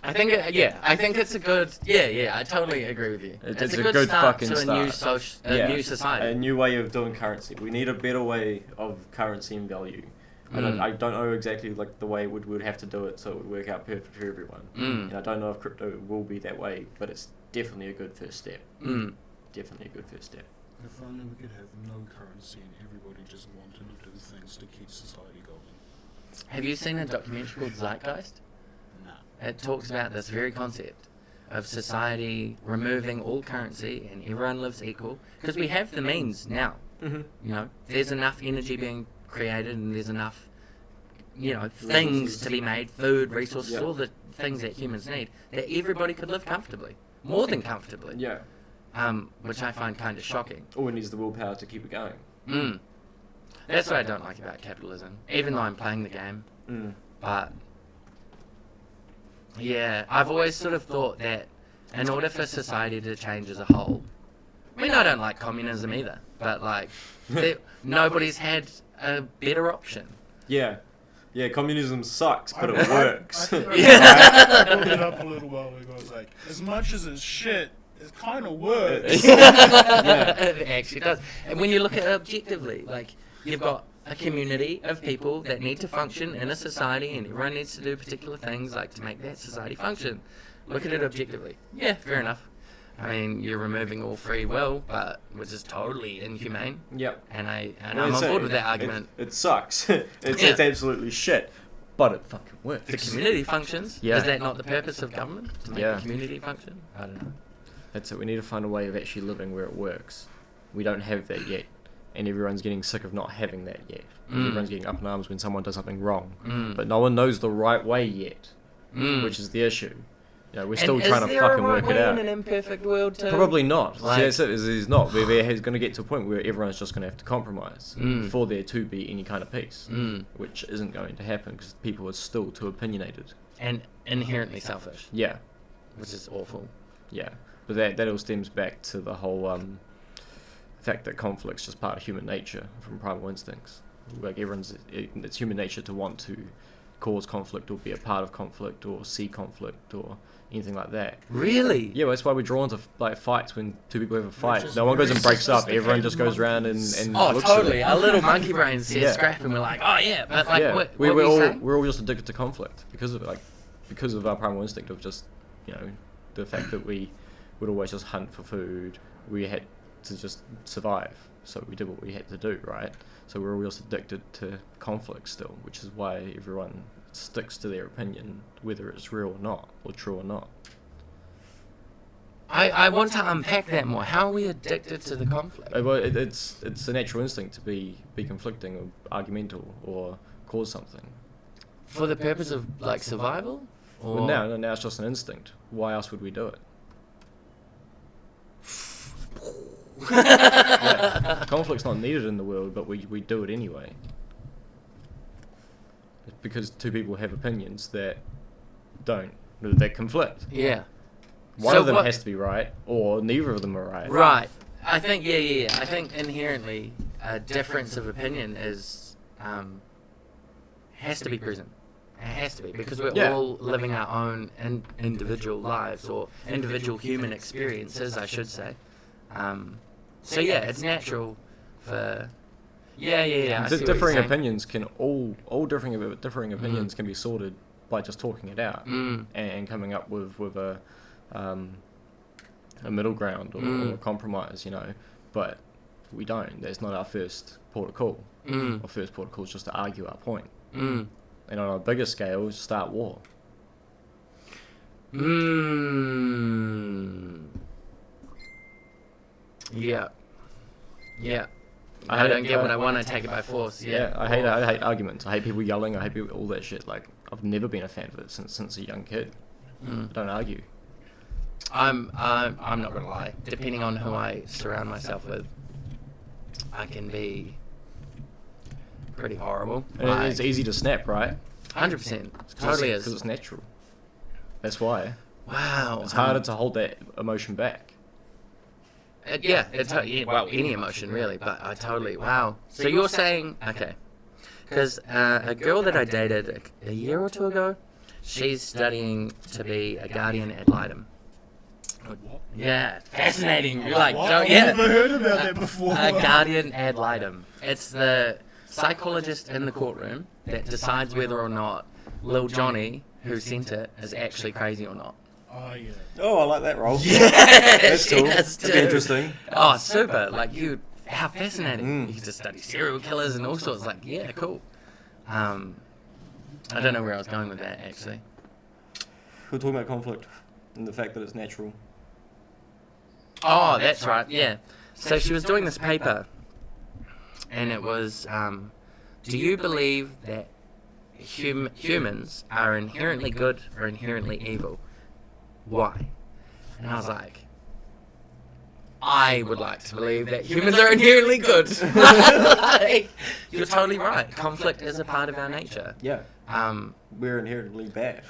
I think it's a good, I totally agree with you. It's a good start fucking to a new, new society. A new way of doing currency. We need a better way of currency and value. I don't know exactly like the way we would have to do it so it would work out perfect for everyone. And I don't know if crypto will be that way, but it's definitely a good first step. Definitely a good first step. If only we could have no currency and everybody just wanted to do things to keep society going. Have you seen a documentary called Zeitgeist? Nah. It talks about this very concept of society removing all currency and everyone lives equal, because we have the means now. Mm-hmm. You know, there's enough energy being created, and there's enough, things to be made, food, resources, all the things that humans need, that everybody could live comfortably, more than comfortably. Yeah. Which I find kind of shocking. All it needs is the willpower to keep it going. That's what I don't like about capitalism, even though I'm playing the game. But yeah, I've always sort of thought that in order for society to change as a whole, I mean, I don't like communism either, but like, nobody's had a better option. Yeah. Yeah, communism sucks, but it works. I brought it up a little while ago. I was like, as much as it's shit, it kind of works. It actually does. And when you look at it objectively, like, you've got a community of people that need to function in a society, and everyone needs to do particular things, like, to make that society function. Look at it objectively. Yeah, fair enough. I mean, you're removing all free will, which is totally inhumane. Yep. And I'm on board with that argument. It sucks. It's absolutely shit, but it fucking works. The community functions. Yeah. Is that not the purpose of government? To make the community function? I don't know. That's it. We need to find a way of actually living where it works. We don't have that yet, and everyone's getting sick of not having that yet. Everyone's getting up in arms when someone does something wrong, but no one knows the right way yet, which is the issue. We're still trying to fucking work it out. In an imperfect world too? Probably not. Like, It's not. It's going to get to a point where everyone's just going to have to compromise for there to be any kind of peace, which isn't going to happen because people are still too opinionated. And inherently selfish. Yeah. Which is awful. Yeah. But that all stems back to the whole fact that conflict's just part of human nature from primal instincts. Like it's human nature to want to cause conflict or be a part of conflict or see conflict or anything like that. Really? Yeah, well, that's why we're drawn to like fights when two people have a fight. No one goes and breaks up. Everyone just goes around and looks totally. at it. A little monkey brain says scrap, and we're like, oh yeah, but like, yeah. what we're were you saying? all just addicted to conflict because of our primal instinct of just the fact that we would always just hunt for food. We had to just survive, so we did what we had to do, right? So we're all just addicted to conflict still, which is why everyone sticks to their opinion, whether it's real or not, or true or not. I want to unpack that more. How are we addicted to the conflict? Well, it's a natural instinct to be conflicting or argumental or cause something. For the purpose of like survival? Or... Well, now it's just an instinct. Why else would we do it? Conflict's not needed in the world, but we do it anyway. It's because two people have opinions that conflict. Yeah. One of them has to be right, or neither of them are right. Right. I think, yeah. I think inherently a difference of opinion has to be present. It has to be, because we're all living our own individual lives, or individual human experiences, I should say. So yeah, it's natural for... Yeah. Differing opinions can differing opinions can be sorted by just talking it out and coming up with a middle ground or a compromise, But we don't. That's not our first port of call. Our first port of call is just to argue our point. And on a bigger scale, start war. Yeah. I don't get what I want, I take it by force. Yeah. I hate arguments. I hate people yelling. I hate all that shit. Like, I've never been a fan of it since a young kid. I don't argue. I'm not gonna lie. Depending on who I surround myself with, I can be pretty horrible. And it's easy to snap, right? 100%. Totally is. Because it's natural. That's why. Wow. It's harder to hold that emotion back. Well, any emotion really, but I totally, wow. So you're saying, okay, because a girl that I dated a year or two ago, she's studying to be a guardian ad litem. Yeah, fascinating. You're like, I've never heard about that before. A guardian ad litem. It's the psychologist in the courtroom that decides whether or not Lil Johnny, who sent it, is actually crazy or not. Oh, yeah. Oh, I like that role. Yeah, that's cool. That's interesting. Oh, super. Like, how fascinating. You just study serial killers and all sorts. Like, yeah, cool. I don't know where I was going with that, actually. were talking about conflict and the fact that it's natural. Oh, that's right. Yeah. So she was doing this paper, and it was, do you believe that humans are inherently good or inherently evil? Why? And I was like, I would like to believe that humans are inherently good. Like, you're totally right. Conflict is a part of our nature. Yeah. We're inherently bad.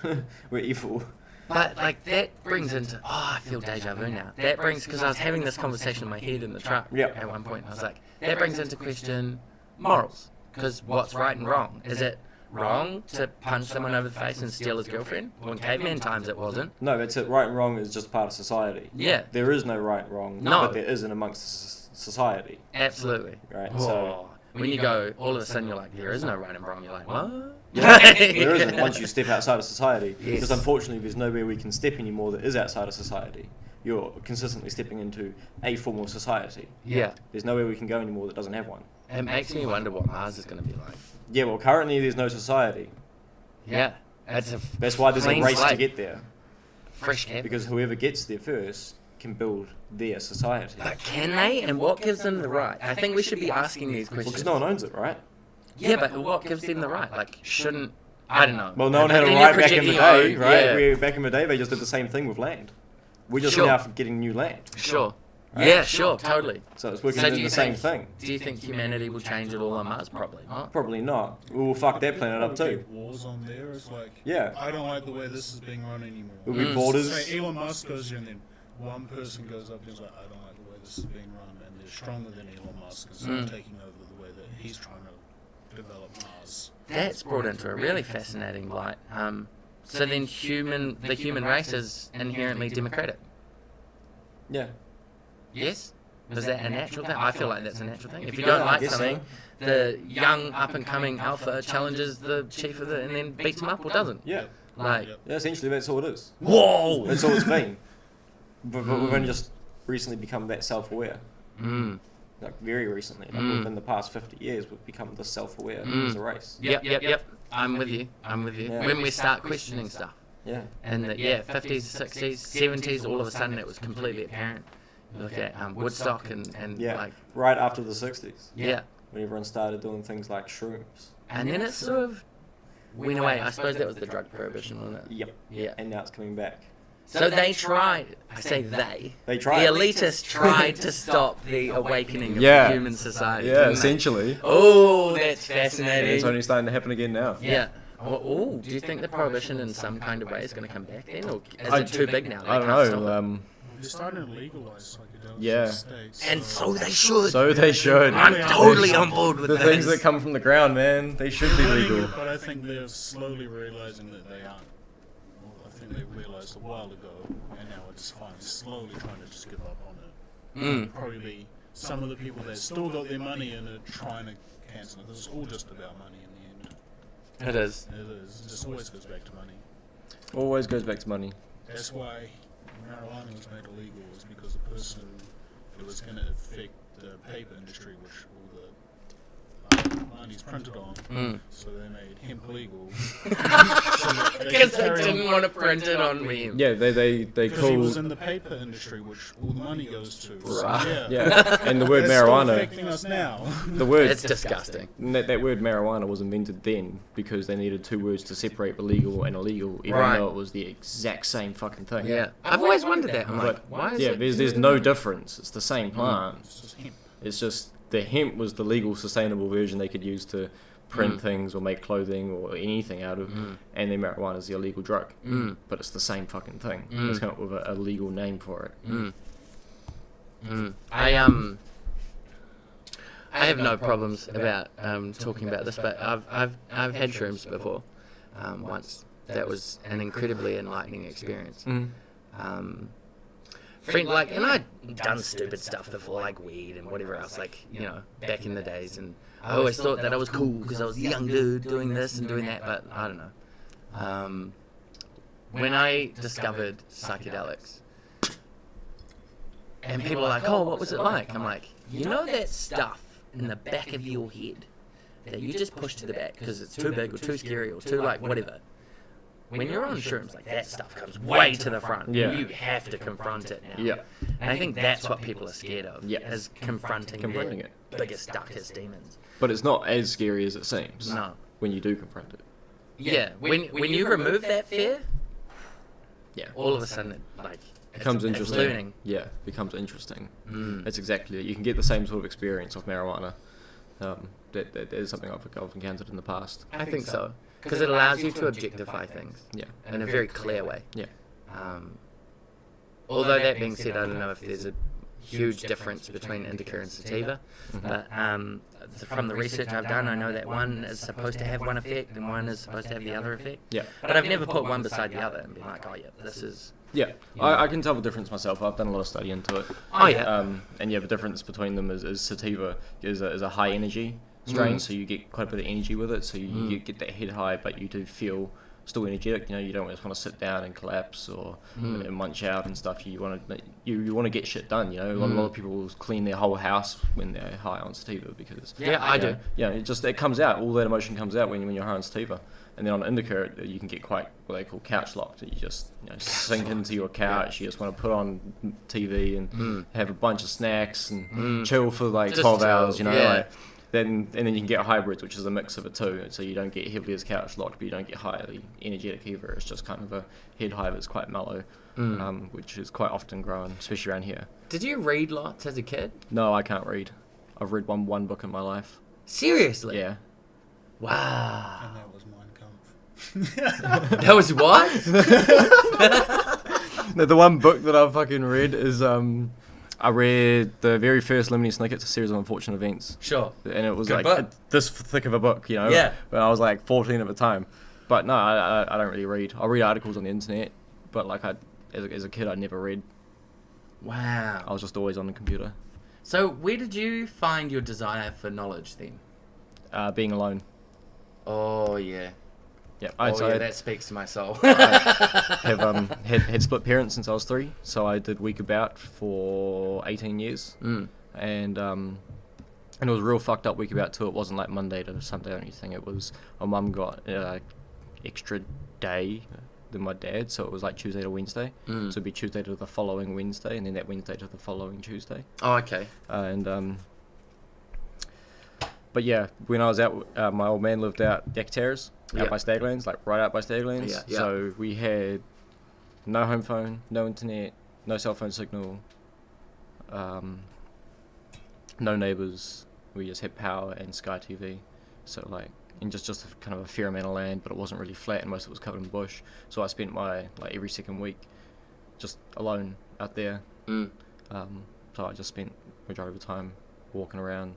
We're evil. But, like, that brings into... Oh, I feel deja vu now. That brings... Because I was having this conversation in my head in the truck at one point. I was like, that brings into question morals. Because what's right and wrong? Is it wrong to punch someone over the face and steal his girlfriend? Well, in caveman times it wasn't. No, that's it. Right and wrong is just part of society. Yeah. There is no right and wrong, No. but there is in amongst society. Absolutely. Right. Oh. So When you go, all of a sudden you're like, there is no right and wrong. You're like, what? there isn't once you step outside of society. Yes. Because unfortunately, there's nowhere we can step anymore that is outside of society. You're consistently stepping into a form of society. Yeah. There's nowhere we can go anymore that doesn't have one. It makes me wonder what Mars is going to be like. Yeah, well, currently there's no society. Yeah. It's a That's why there's a clean race to slate. get there. Fresh cap. Because whoever gets there first can build their society. But can they? And what gives them the right? I think we should be asking these Well, questions. because no one owns it, right? Yeah, but what gives them the right? Like, shouldn't... I don't know. Well, no one had a Then right you're back in the projecting day, your own- right? Yeah. Back in the day, they just did the same thing with land. We're just Sure. now getting new land. Sure. Right? Yeah, sure, totally. So it's working So in do the you same think- thing. Do you think humanity will change it all on Mars? Probably not. Probably not. We'll fuck that planet up Probably too. Wars on there. It's like, Yeah. I don't like the way this is being run anymore. There'll be Mm. borders. Say Elon Musk goes in, and then one person goes up and is like, I don't like the way this is being run, and they're stronger than Elon Musk and start taking over the way that he's trying to develop Mars. That's brought into a really fascinating light. So then the human race is inherently democratic. Yeah. Yes? Is that a natural thing? I feel like that's a natural thing. If you don't like Yes, something, the young up-and-coming alpha challenges the chief of it and then beats him up or doesn't. Yeah. Like, Yep. Yeah, essentially that's all it is. whoa! That's all it's been. But we've only just recently become that self-aware. Mm. Like very recently. Like within the past 50 years, we've become this self-aware as a race. Yep. I'm with you. Yeah. When we start questioning stuff. Yeah. And the 50s, 60s, 70s, all of a sudden it was completely apparent. You look at Woodstock and Yeah. like, Right after the 60s. yeah. When everyone started doing things like shrooms. And then it sort of went away. I suppose that was the drug prohibition, wasn't it? Yep. Yeah. And now it's coming back. So they tried, I say they. They tried. The elitists tried to stop the awakening of Yeah. the human society. Yeah, didn't they? essentially. Oh, that's And it's fascinating. only starting to happen again now. Yeah. Oh, do you think the prohibition in some kind of way is going to come back then? Or is I- it too big now? They I don't can't stop know. it? They're starting to legalize psychedelics Yeah. in the States. And so they should. So they should. I'm totally on board with The this. things that come from the ground, man, they should be legal. But I think they're slowly realizing that they aren't. Well, I think they realized a while ago, and now it's finally slowly trying to just give up on it. Mm. Probably be some of the people that still got their money and are trying to cancel it. It's all just about money in the end. It is. It is. It just always goes back to money. Always goes back to money. That's why marijuana was made illegal, is because the person it was going to affect the paper industry, which all the money's printed on. Mm. So they made hemp legal. Because they didn't want to print it on me. Yeah, they Because he was call. in the paper industry, which all the money goes to. So, Right. Yeah, and the word It's still marijuana. affecting us now. The word. It's disgusting. That word marijuana was invented then because they needed two words to separate the legal and illegal, even Right. though it was the exact same fucking thing. Yeah. I've always wondered that. I'm like, But why is yeah, it? there's no difference. It's the same plant. It's just hemp. It's just the hemp was the legal, sustainable version they could use to print things or make clothing or anything out of, and then marijuana is the illegal drug. Mm. But it's the same fucking thing. Mm. Let's come up with a legal name for it. Mm. Mm. I have no problems about talking about this, but I've had shrooms before, once. That was an incredibly enlightening experience. Mm. Friend, like, and I'd done stupid stuff before, like weed and whatever else, like, you know, back in the days, and I always thought that I was cool because I was a young dude doing this and doing that, but I don't know. When I discovered psychedelics, and people are like, oh, what was it like? I'm like, you know that stuff in the back of your head that you just push to the back because it's too big or too scary or too, like, whatever. when you're on shrooms, like that stuff comes way to the front. Yeah. And you have to confront it now. Yeah. And I think that's what people are scared of. Yeah. Is confronting Confronting their it. biggest, darkest demons. But it's not as scary as it seems. No. When you do confront it. Yeah. When you remove that fear, Yeah. all of a sudden, it Becomes it's interesting. learning. Yeah, becomes interesting. Mm. That's exactly it. You can get the same sort of experience of marijuana. That is something I've encountered in the past. I think so. Because it allows you to objectify things Yeah. in a very clear way. Yeah. Although that being said, I don't know if there's a huge difference between Indica and Sativa, but from the research I've done, I know that one is supposed to have one effect and one is supposed to have the other effect. Yeah. But I've never put one beside the other and been like, oh yeah, this is... Yeah, I can tell the difference myself. I've done a lot of study into it. Oh yeah. And yeah, the difference between them is Sativa is a high energy strain, so you get quite a bit of energy with it. So you get that head high, but you do feel still energetic. You know, you don't just want to sit down and collapse or munch out and stuff. You want to get shit done. You know, a lot of people will clean their whole house when they're high on Sativa because I do. Yeah, it comes out. All that emotion comes out when you're high on Sativa. And then on Indica, you can get quite what they call couch locked. You just sink into your couch. You just want to put on TV and have a bunch of snacks and chill for like Just 12 chill, hours. You know, yeah. like then you can get hybrids, which is a mix of it too. So you don't get heavily as couch locked, but you don't get highly energetic either. It's just kind of a head high that's quite mellow, which is quite often grown, especially around here. Did you read lots as a kid? No, I can't read. I've read one book in my life. Seriously? Yeah. Wow. And that was Mein Kampf. That was what? No, the one book that I've fucking read is I read the very first Lemony Snicket's, a series of unfortunate events, Sure. and it was Good like book. this thick of a book, you know. Yeah. When I was like 14 at the time, but no, I don't really read. I'll read articles on the internet, but like as a kid, I never read. Wow. I was just always on the computer, So where did you find your desire for knowledge then? being alone. Oh yeah. Yeah, That speaks to my soul. have had split parents since I was 3, so I did week about for 18 years, and it was a real fucked up week about too. It wasn't like Monday to Sunday or anything. It was my mum got extra day than my dad, so it was like Tuesday to Wednesday. So it'd be Tuesday to the following Wednesday, and then that Wednesday to the following Tuesday. Oh, okay. But yeah, when I was out, my old man lived out Yakataras, out by Staglands, like right out by Staglands. Yeah, yeah. So we had no home phone, no internet, no cell phone signal, no neighbours. We just had power and Sky TV. So like, and just a, kind of a fair amount of land, but it wasn't really flat, and most of it was covered in bush. So I spent my like every second week just alone out there. So I just spent majority of the time walking around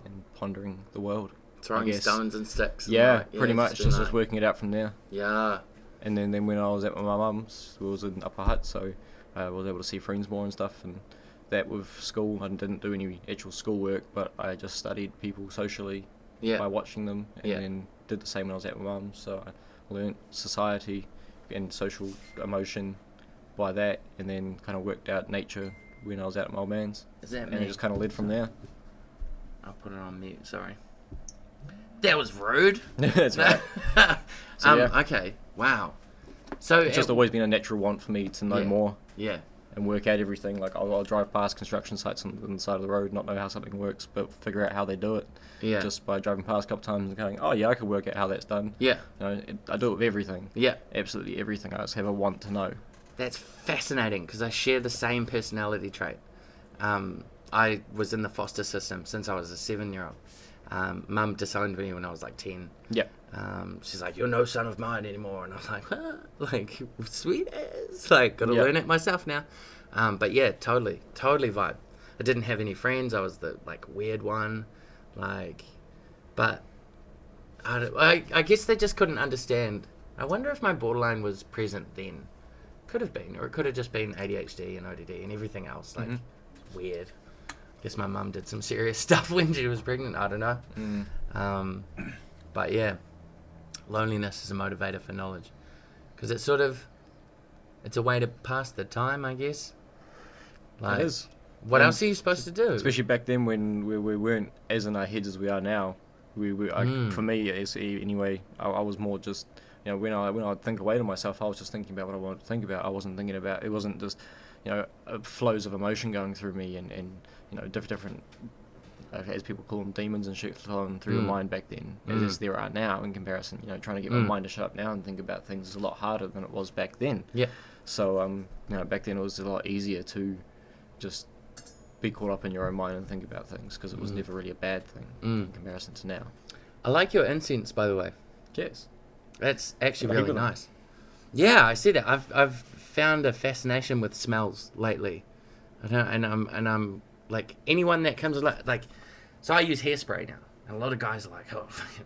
and pondering the world. Throwing stones and sticks. And Yeah, like, pretty much. doing Just that. working it out from there. Yeah. And then when I was at my mum's, we was in Upper Hutt, so I was able to see friends more and stuff. And that with school, I didn't do any actual school work, but I just studied people socially by watching them, and then did the same when I was at my mum's. So I learnt society and social emotion by that, and then kind of worked out nature when I was out at my old man's. Is that And me? it just kind of led from there. I'll put it on mute, sorry. That was rude. That's right. So, yeah. Okay, wow. So It's just always been a natural want for me to know more Yeah. and work out everything. Like I'll drive past construction sites on the side of the road, not know how something works, but figure out how they do it. Yeah. Just by driving past a couple times and going, oh yeah, I could work out how that's done. Yeah. You know, I do it with everything. Yeah. Absolutely everything. I just have a want to know. That's fascinating because I share the same personality trait. I was in the foster system since I was a 7-year-old. Mum disowned me when I was like 10. Yeah. She's like, you're no son of mine anymore. And I was like, huh? Like, sweet as. Like, gotta learn it myself now. But yeah, totally vibe. I didn't have any friends. I was the, like, weird one. Like, but I guess they just couldn't understand. I wonder if my borderline was present then. Could have been. Or it could have just been ADHD and ODD and everything else. Like, weird. Guess my mum did some serious stuff when she was pregnant. I don't know. But yeah, loneliness is a motivator for knowledge, because it's a way to pass the time, I guess. Like, It is. What else are you supposed to do? Especially back then when we weren't as in our heads as we are now. For me, anyway, I was more just, You know, when I'd think away to myself, I was just thinking about what I wanted to think about. I wasn't thinking about, it wasn't just, you know, flows of emotion going through me and you know, different as people call them, demons and shit flowing through your mind back then, as there are now in comparison. You know, trying to get my mind to shut up now and think about things is a lot harder than it was back then. Yeah. So, you know, back then it was a lot easier to just be caught up in your own mind and think about things, because it was never really a bad thing in comparison to now. I like your incense, by the way. Yes. That's actually really nice. Yeah, I see that. I've found a fascination with smells lately. I don't, and I'm like, anyone that comes like, so I use hairspray now, and a lot of guys are like, oh, fucking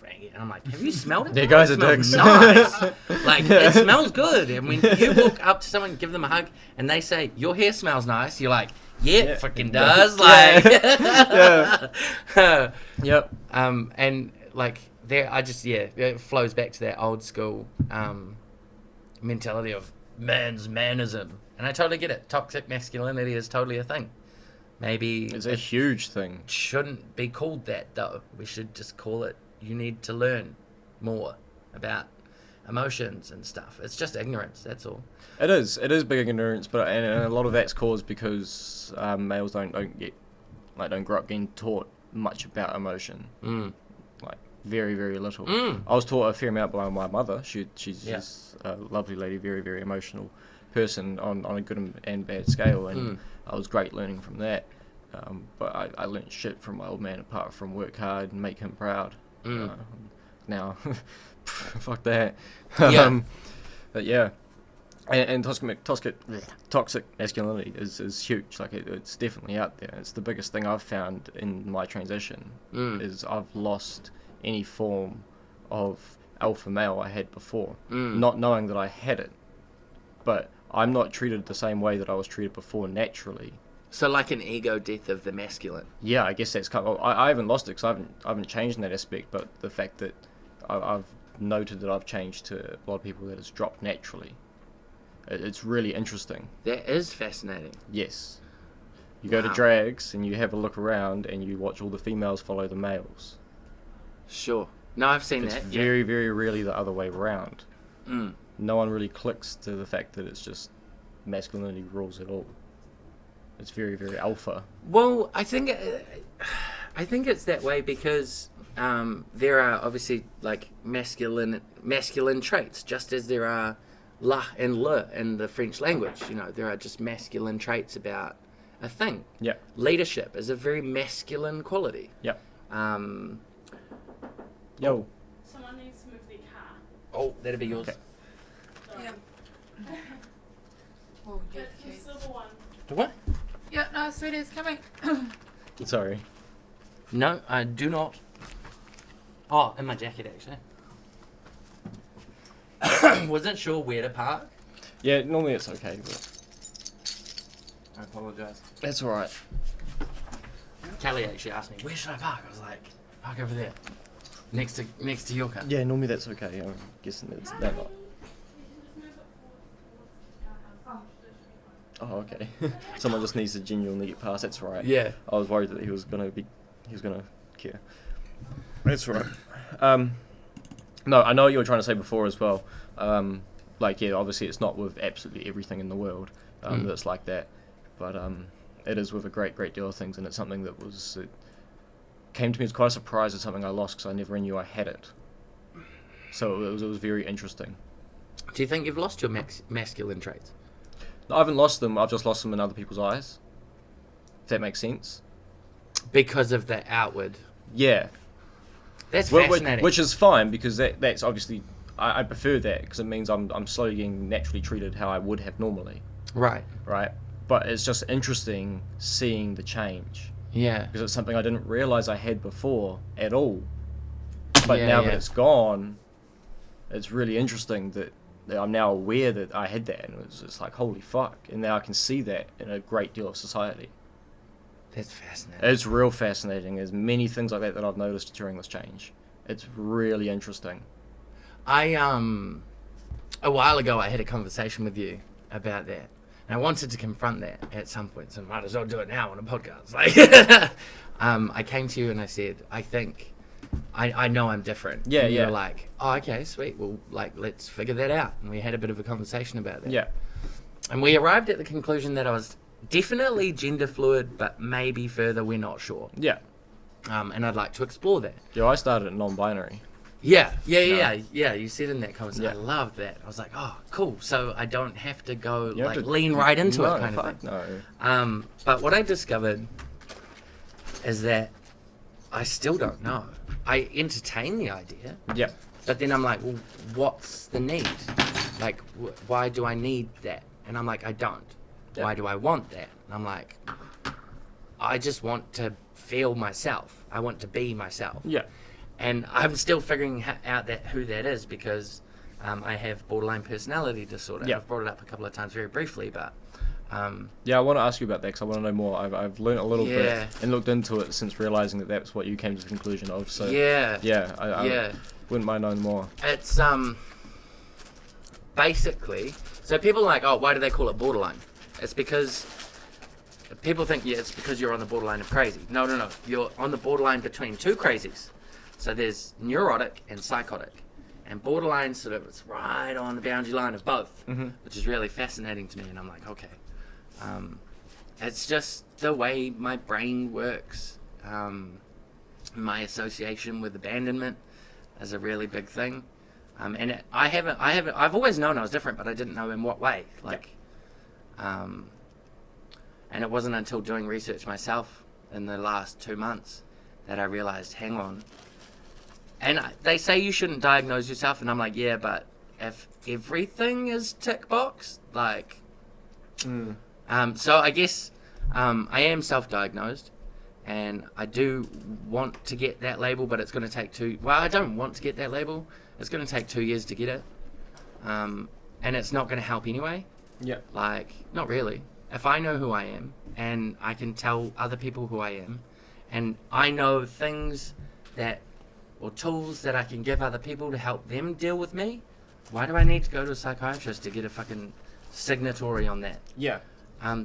faggot, and I'm like, have you smelled it? Yeah, guys It are smells dicks. nice. Like, it smells good. And when you walk up to someone, give them a hug, and they say your hair smells nice, you're like, yeah, it fucking does. Like, Yep. And like there, it flows back to that old school mentality of man's manism, and I totally get it. Toxic masculinity is totally a thing. Maybe It's a huge thing. shouldn't be called that though. We should just call it, you need to learn more about emotions and stuff. It's just ignorance, that's all. It is big ignorance, but and a lot of that's caused because males don't grow up getting taught much about emotion. Like very, very little. I was taught a fair amount by my mother. She's a lovely lady, very, very emotional person on a good and bad scale, and I was great learning from that. But I learnt shit from my old man apart from work hard and make him proud. Now, fuck that. Yeah. But yeah. And toxic masculinity is huge. Like it's definitely out there. It's the biggest thing I've found in my transition. Is I've lost any form of alpha male I had before, not knowing that I had it. But I'm not treated the same way that I was treated before naturally. So like an ego death of the masculine. Yeah, I guess that's kind of. I haven't lost it because I haven't changed in that aspect. But the fact that I've noted that I've changed to a lot of people that has dropped naturally. It's really interesting. That is fascinating. Yes. You go to drags and you have a look around and you watch all the females follow the males. Sure. No, I've seen It's that. very, very rarely the other way around. Mm. No one really clicks to the fact that it's just masculinity rules it all. It's very, very alpha. Well, I think it's that way because there are obviously like masculine traits, just as there are la and le in the French language. You know, there are just masculine traits about a thing. Yeah. Leadership is a very masculine quality. Yep. Yo. Someone needs to move their car. Oh, that'd be yours. Okay. Sorry. Oh, yeah, It's the okay. silver one. What? Yeah, no, sweetie's coming. Sorry. No, I do not. Oh, in my jacket actually. Wasn't sure where to park. Yeah, normally it's okay, but I apologise. that's alright. Kelly actually asked me, where should I park? I was like, park over there. Next to your car. Yeah, normally that's okay. I'm guessing it's that not. Oh, okay. Someone just needs to genuinely get past. That's right. Yeah. I was worried that he was gonna care. That's right. No, I know what you were trying to say before as well. Like, yeah, obviously it's not with absolutely everything in the world that's like that, but it is with a great deal of things, and it's something that it came to me as quite a surprise. It's something I lost because I never knew I had it. So it was very interesting. Do you think you've lost your masculine traits? I haven't lost them. I've just lost them in other people's eyes. If that makes sense. Because of the outward. Yeah. That's fascinating. Which is fine, because that's obviously I prefer that, because it means I'm slowly getting naturally treated how I would have normally. Right. Right. But it's just interesting seeing the change, Yeah. because it's something I didn't realize I had before at all. But Yeah, now yeah. that it's gone, it's really interesting that I'm now aware that I had that, and it's like, holy fuck, and now I can see that in a great deal of society. That's fascinating. It's real fascinating. There's many things like that I've noticed during this change. It's really interesting. I a while ago I had a conversation with you about that, and I wanted to confront that at some point, so I might as well do it now on a podcast. Like, I came to you and I said, I think I know I'm different. Yeah, and yeah. You're like, oh, okay, sweet. Well, like, let's figure that out. And we had a bit of a conversation about that. Yeah. And we arrived at the conclusion that I was definitely gender fluid, but maybe further, we're not sure. Yeah. And I'd like to explore that. Yeah, I started at non-binary. Yeah. You said in that conversation, Yeah. I loved that. I was like, oh, cool. So I don't have to go You have like to- lean right into No, it, kind of fuck thing. no. But what I discovered is that I still don't know. I entertain the idea, Yeah. but then I'm like, well, what's the need? Like, why do I need that? And I'm like, I don't. Yeah. Why do I want that? And I'm like, I just want to feel myself. I want to be myself. Yeah. And I'm still figuring out who that is because I have borderline personality disorder. Yeah. I've brought it up a couple of times very briefly, but Yeah, I want to ask you about that because I want to know more. I've learned a little Yeah. bit and looked into it since realizing that that's what you came to the conclusion of. So yeah, I wouldn't mind knowing more. it's basically, so people are like, oh, why do they call it borderline? It's because people think it's because you're on the borderline of crazy. No, you're on the borderline between two crazies. So there's neurotic and psychotic, and borderline sort of it's right on the boundary line of both, which is really fascinating to me. And I'm like, okay, it's just the way my brain works. My association with abandonment is a really big thing. And I've always known I was different, but I didn't know in what way. And it wasn't until doing research myself in the last 2 months that I realized, hang on. And they say you shouldn't diagnose yourself, and I'm like, yeah, but if everything is tick box, like, so I guess I am self-diagnosed, and I do want to get that label, but it's going to take I don't want to get that label. It's going to take 2 years to get it, and it's not going to help anyway. Yeah. Like, not really. If I know who I am, and I can tell other people who I am, and I know things or tools that I can give other people to help them deal with me, why do I need to go to a psychiatrist to get a fucking signatory on that? Yeah.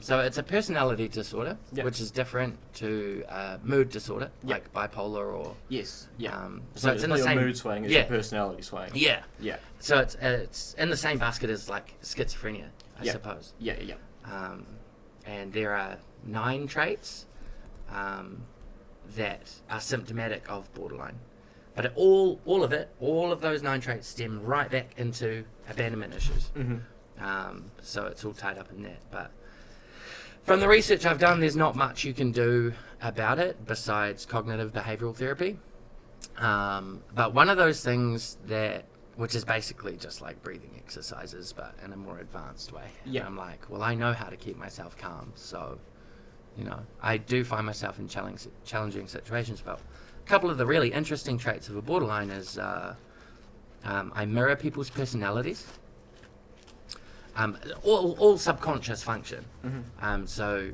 So it's a personality disorder, Yeah. which is different to mood disorder, Yeah. like bipolar or... Yes. Yeah. So it's in the not same... your mood swing. It's yeah. your personality swing. Yeah. Yeah. So it's in the same basket as like schizophrenia, I Yeah. suppose. Yeah. Yeah. And there are 9 traits that are symptomatic of borderline. But all of those 9 traits stem right back into abandonment issues. So it's all tied up in that. But from the research I've done, there's not much you can do about it besides cognitive behavioral therapy. But one of those things which is basically just like breathing exercises, but in a more advanced way. Yeah. And I'm like, well, I know how to keep myself calm. So, I do find myself in challenging situations. But a couple of the really interesting traits of a borderline is I mirror people's personalities. All subconscious function. So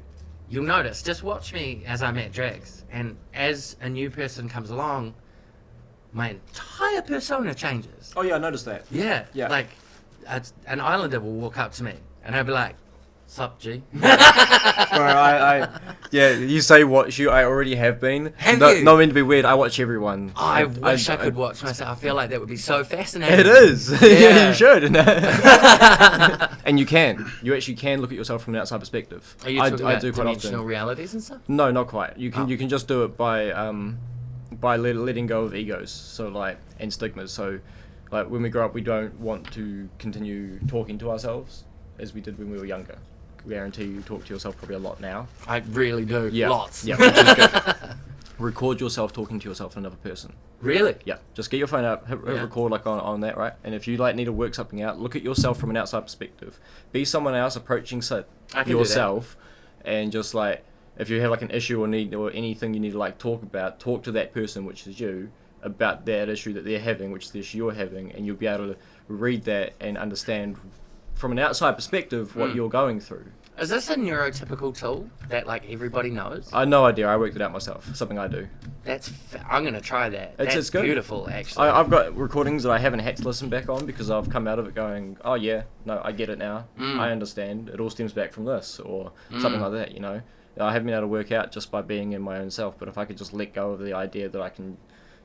you'll notice, just watch me as I'm at drags, and as a new person comes along, my entire persona changes. Oh yeah, I noticed that. Yeah. Yeah. Like, an islander will walk up to me, and I'll be like, "Sup, G?" Bro, yeah, you say watch you. I already have been. Have no, you? Not meant to be weird. I watch everyone. I wish I could watch myself. I feel like that would be so fascinating. It is. Yeah. Yeah, you should. And you can. You actually can look at yourself from an outside perspective. Are you talking about do quite dimensional often. realities and stuff? No, not quite. You can Oh. you can just do it by letting go of egos. So like and stigmas. So like when we grow up, we don't want to continue talking to ourselves as we did when we were younger. Guarantee you talk to yourself probably a lot now. I really do. Yeah. Lots. Yeah. Which is good. Record yourself talking to yourself to another person. Really? Yeah, just get your phone up, hit Yeah. record like on that, right? And if you like need to work something out, look at yourself from an outside perspective. Be someone else approaching I can do yourself, and just like if you have like an issue or need or anything you need to like talk about, talk to that person, which is you, about that issue that they're having, which is the issue you're having, and you'll be able to read that and understand from an outside perspective what you're going through. Is this a neurotypical tool that like everybody knows? I had no idea. I worked it out myself. Something I do. I'm gonna try that. That's It's good. beautiful, actually. I've got recordings that I haven't had to listen back on because I've come out of it going, oh yeah, no, I get it now. I understand. It all stems back from this or something like that, you know. I haven't been able to work out just by being in my own self, but if I could just let go of the idea that I can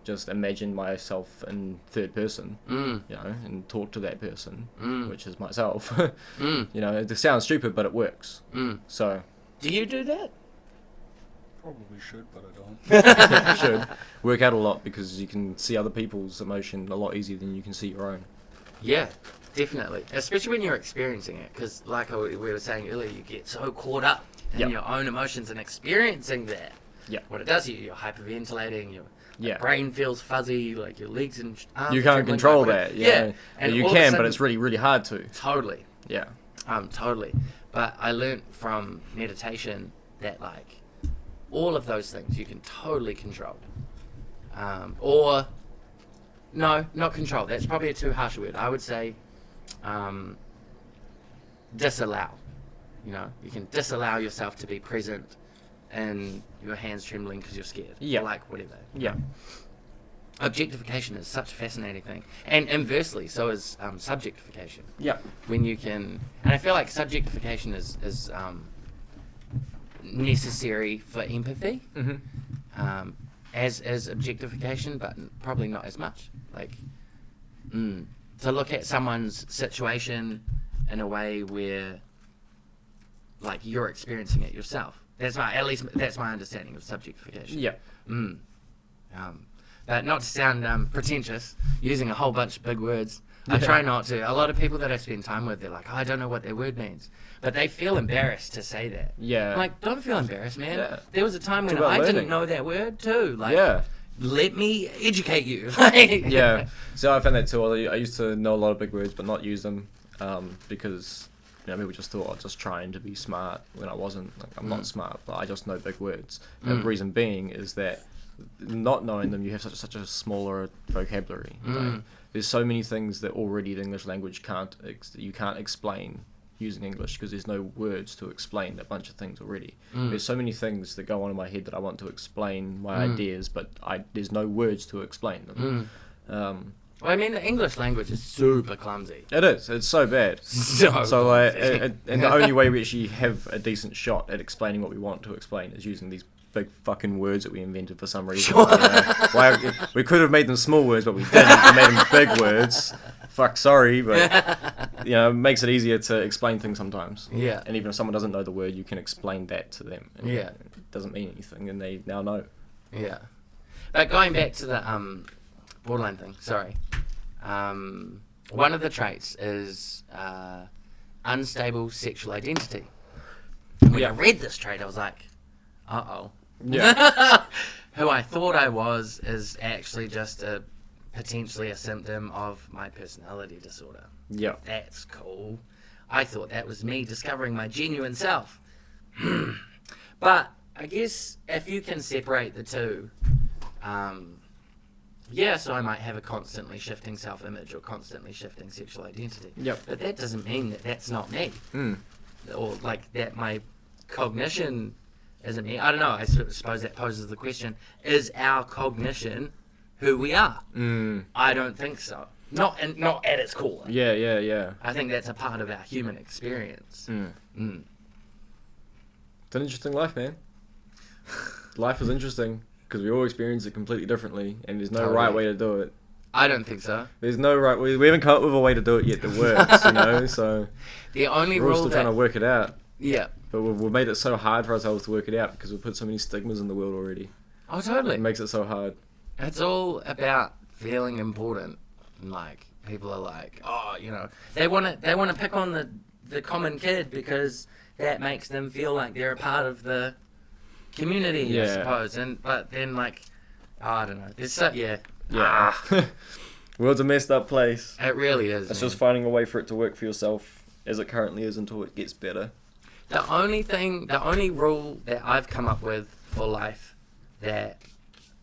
just imagine myself in third person, Mm. you know, and talk to that person, Mm. which is myself. Mm. You know, it sounds stupid, but it works. Mm. So Do you do that? Probably should, but I don't. it should work out a lot because you can see other people's emotion a lot easier than you can see your own. Yeah, definitely. Especially when you're experiencing it, because like we were saying earlier, you get so caught up in Yep. your own emotions and experiencing that. Yeah. What it does, you're hyperventilating. Your Yeah. brain feels fuzzy, like your legs and arms. You are can't trembling, control like that. whatever. Yeah. And You all of a can, but sudden- it's really, really hard to. Totally. Yeah. Totally. But I learnt from meditation that like all of those things you can totally control. Or no, not control. That's probably a too harsh word. I would say disallow. You know, you can disallow yourself to be present and your hands trembling because you're scared. Yeah. Or like whatever. Yeah. Objectification is such a fascinating thing. And inversely, so is subjectification. Yeah. When you can, and I feel like subjectification is necessary for empathy, Mm-hmm. as objectification, but probably not as much. Like, to look at someone's situation in a way where, like, you're experiencing it yourself. That's my, at least that's my understanding of subjectification. Yeah. But not to sound pretentious, using a whole bunch of big words. I try not to. A lot of people that I spend time with, they're like, oh, I don't know what that word means. But they feel embarrassed to say that. Yeah. I'm like, don't feel embarrassed, man. Yeah. There was a time when It's about I didn't learning. know that word too. Like, Yeah. let me educate you. Yeah. So I found that too. I used to know a lot of big words, but not use them because people just thought I was just trying to be smart when I wasn't. Like, I'm not smart, but I just know big words. And the reason being is that not knowing them, you have such a smaller vocabulary. Like, there's so many things that already the English language you can't explain using English because there's no words to explain a bunch of things already. There's so many things that go on in my head that I want to explain my ideas, but there's no words to explain them. Well, I mean, the English language is super clumsy. It is. It's so bad. So like, and the only way we actually have a decent shot at explaining what we want to explain is using these big fucking words that we invented for some reason. Sure. We could have made them small words, but we didn't. We made them big words. Fuck, sorry, but it makes it easier to explain things sometimes. Yeah. And even if someone doesn't know the word, you can explain that to them. And Yeah. It doesn't mean anything, and they now know. Yeah. But going back to the borderline thing, sorry. One of the traits is unstable sexual identity. When I read this trait, I was like, uh-oh. Yeah. Who I thought I was is actually just potentially a symptom of my personality disorder. Yeah. That's cool. I thought that was me discovering my genuine self. But I guess if you can separate the two, so I might have a constantly shifting self-image or constantly shifting sexual identity. Yep. But that doesn't mean that that's not me. Mm. Or like that my cognition isn't me. I don't know. I suppose that poses the question, is our cognition who we are? I don't think so. Not at its core. Yeah. I think that's a part of our human experience. It's an interesting life, man. Life is interesting because we all experience it completely differently, and there's no Totally. right way to do it. I don't think so. There's no right. We haven't come up with a way to do it yet that works, So The only we're all rule still that trying to work it out. yeah. But we've made it so hard for ourselves to work it out because we've put so many stigmas in the world already. Oh, totally. It makes it so hard. It's all about feeling important. And like people are like, oh, they want to pick on the common kid because that makes them feel like they're a part of the community, I Yeah. suppose. But then like, I don't know. There's so Yeah. Ah, World's a messed up place. it really is. It's man. just finding a way for it to work for yourself as it currently is until it gets better. The only rule that I've come up with for life that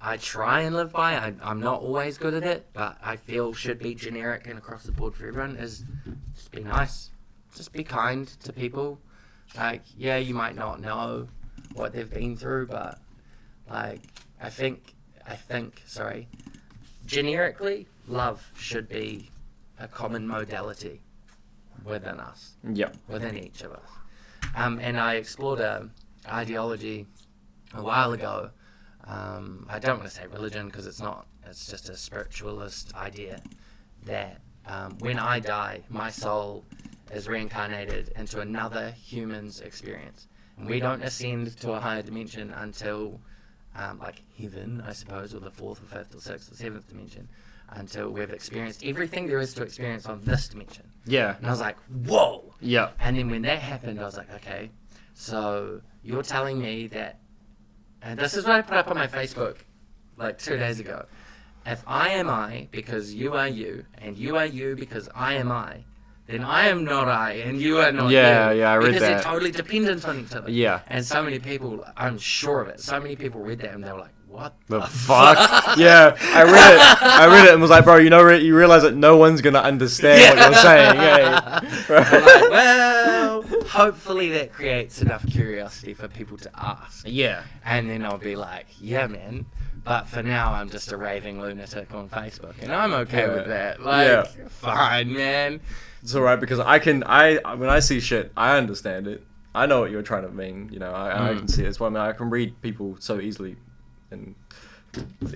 I try and live by, I'm not always good at it, but I feel should be generic and across the board for everyone, is just be nice. Just be kind to people. Like, yeah, you might not know what they've been through, but like, I think, generically, love should be a common modality within us. Yeah. Within each of us. And I explored a ideology a while ago. I don't want to say religion because it's not it's just a spiritualist idea that when I die, my soul is reincarnated into another human's experience. And we don't ascend to a higher dimension until, like heaven, I suppose, or the fourth or fifth or sixth or seventh dimension, until we've experienced everything there is to experience on this dimension. Yeah. And I was like, whoa! Yeah. And then when that happened, I was like, okay, so you're telling me that, and this is what I put up on my Facebook like 2 days ago. If I am I because you are you, and you are you because I am I, then I am not I, and you are not you. Yeah, I read because that. they're totally dependent on each other. Yeah. And so many people, I'm sure of it, so many people read that and they were like, what The fuck? Yeah, I read it and was like, bro, you realize that no one's gonna understand what you're saying. Yeah. I'm like, well, hopefully that creates enough curiosity for people to ask. Yeah. And then I'll be like, yeah, man. But for now, I'm just a raving lunatic on Facebook, and I'm okay with that. Like, fine, man. It's alright because when I see shit, I understand it. I know what you're trying to mean. You know, I can see it. That's why I can read people so easily, and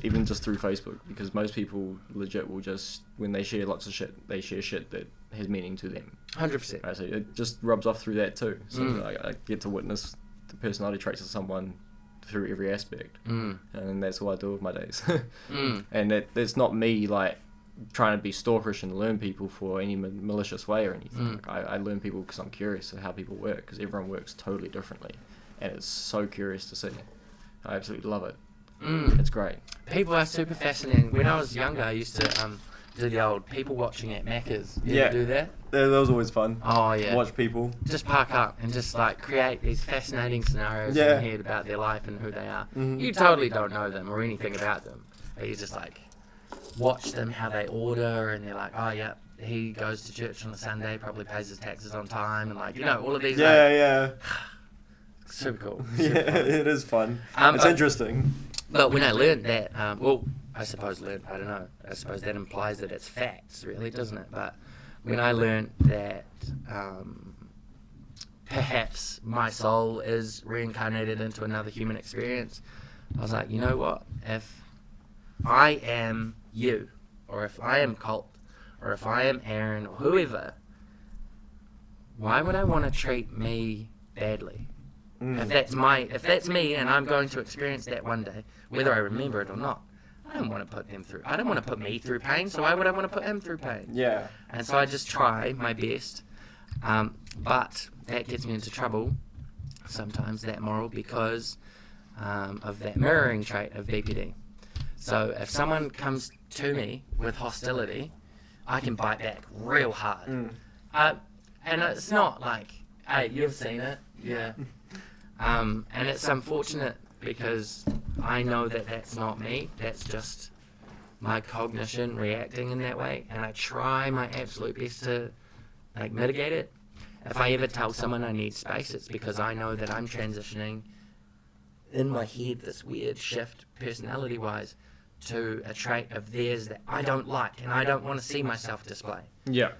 even just through Facebook, because most people legit will just, when they share lots of shit, they share shit that has meaning to them. 100%. Right, so it just rubs off through that too. So I get to witness the personality traits of someone through every aspect, and that's what I do with my days. And it's not me like trying to be stalkerish and learn people for any malicious way or anything. Like, I learn people because I'm curious of how people work, because everyone works totally differently, and it's so curious to see. I absolutely love it. It's great. People are super fascinating. When I was younger, I used to do the old people watching at Macca's. You ever do that? That was always fun. Oh, yeah. Watch people. Just park up and just like create these fascinating scenarios in your head about their life and who they are. You totally don't know them or anything about them. But you just like watch them, how they order, and they're like, oh yeah, he goes to church on a Sunday, probably pays his taxes on time, and like, you know, all of these. Super cool. Super fun. It is fun. It's interesting. But when I learned that, I suppose I don't know, I suppose that implies that it's facts, really, doesn't it? But when I learned that perhaps my soul is reincarnated into another human experience, I was like, you know what? If I am you, or if I am Colt, or if I am Aaron, or whoever, why would I want to treat me badly? If that's me, and I'm going to experience that one day, whether I remember it or not, I don't want to put them through. I don't want to put me through pain. So why would I want to put him through pain? Yeah. And so I just try my best, but that gets me into trouble sometimes. That moral because of that mirroring trait of BPD. So if someone comes to me with hostility, I can bite back real hard. And it's not like, hey, you've seen it, yeah. And it's unfortunate because I know that that's not me. That's just my cognition reacting in that way. And I try my absolute best to like mitigate it. If I ever tell someone I need space, it's because I know that I'm transitioning in my head this weird shift personality-wise to a trait of theirs that I don't like and I don't want to see myself display. Yeah.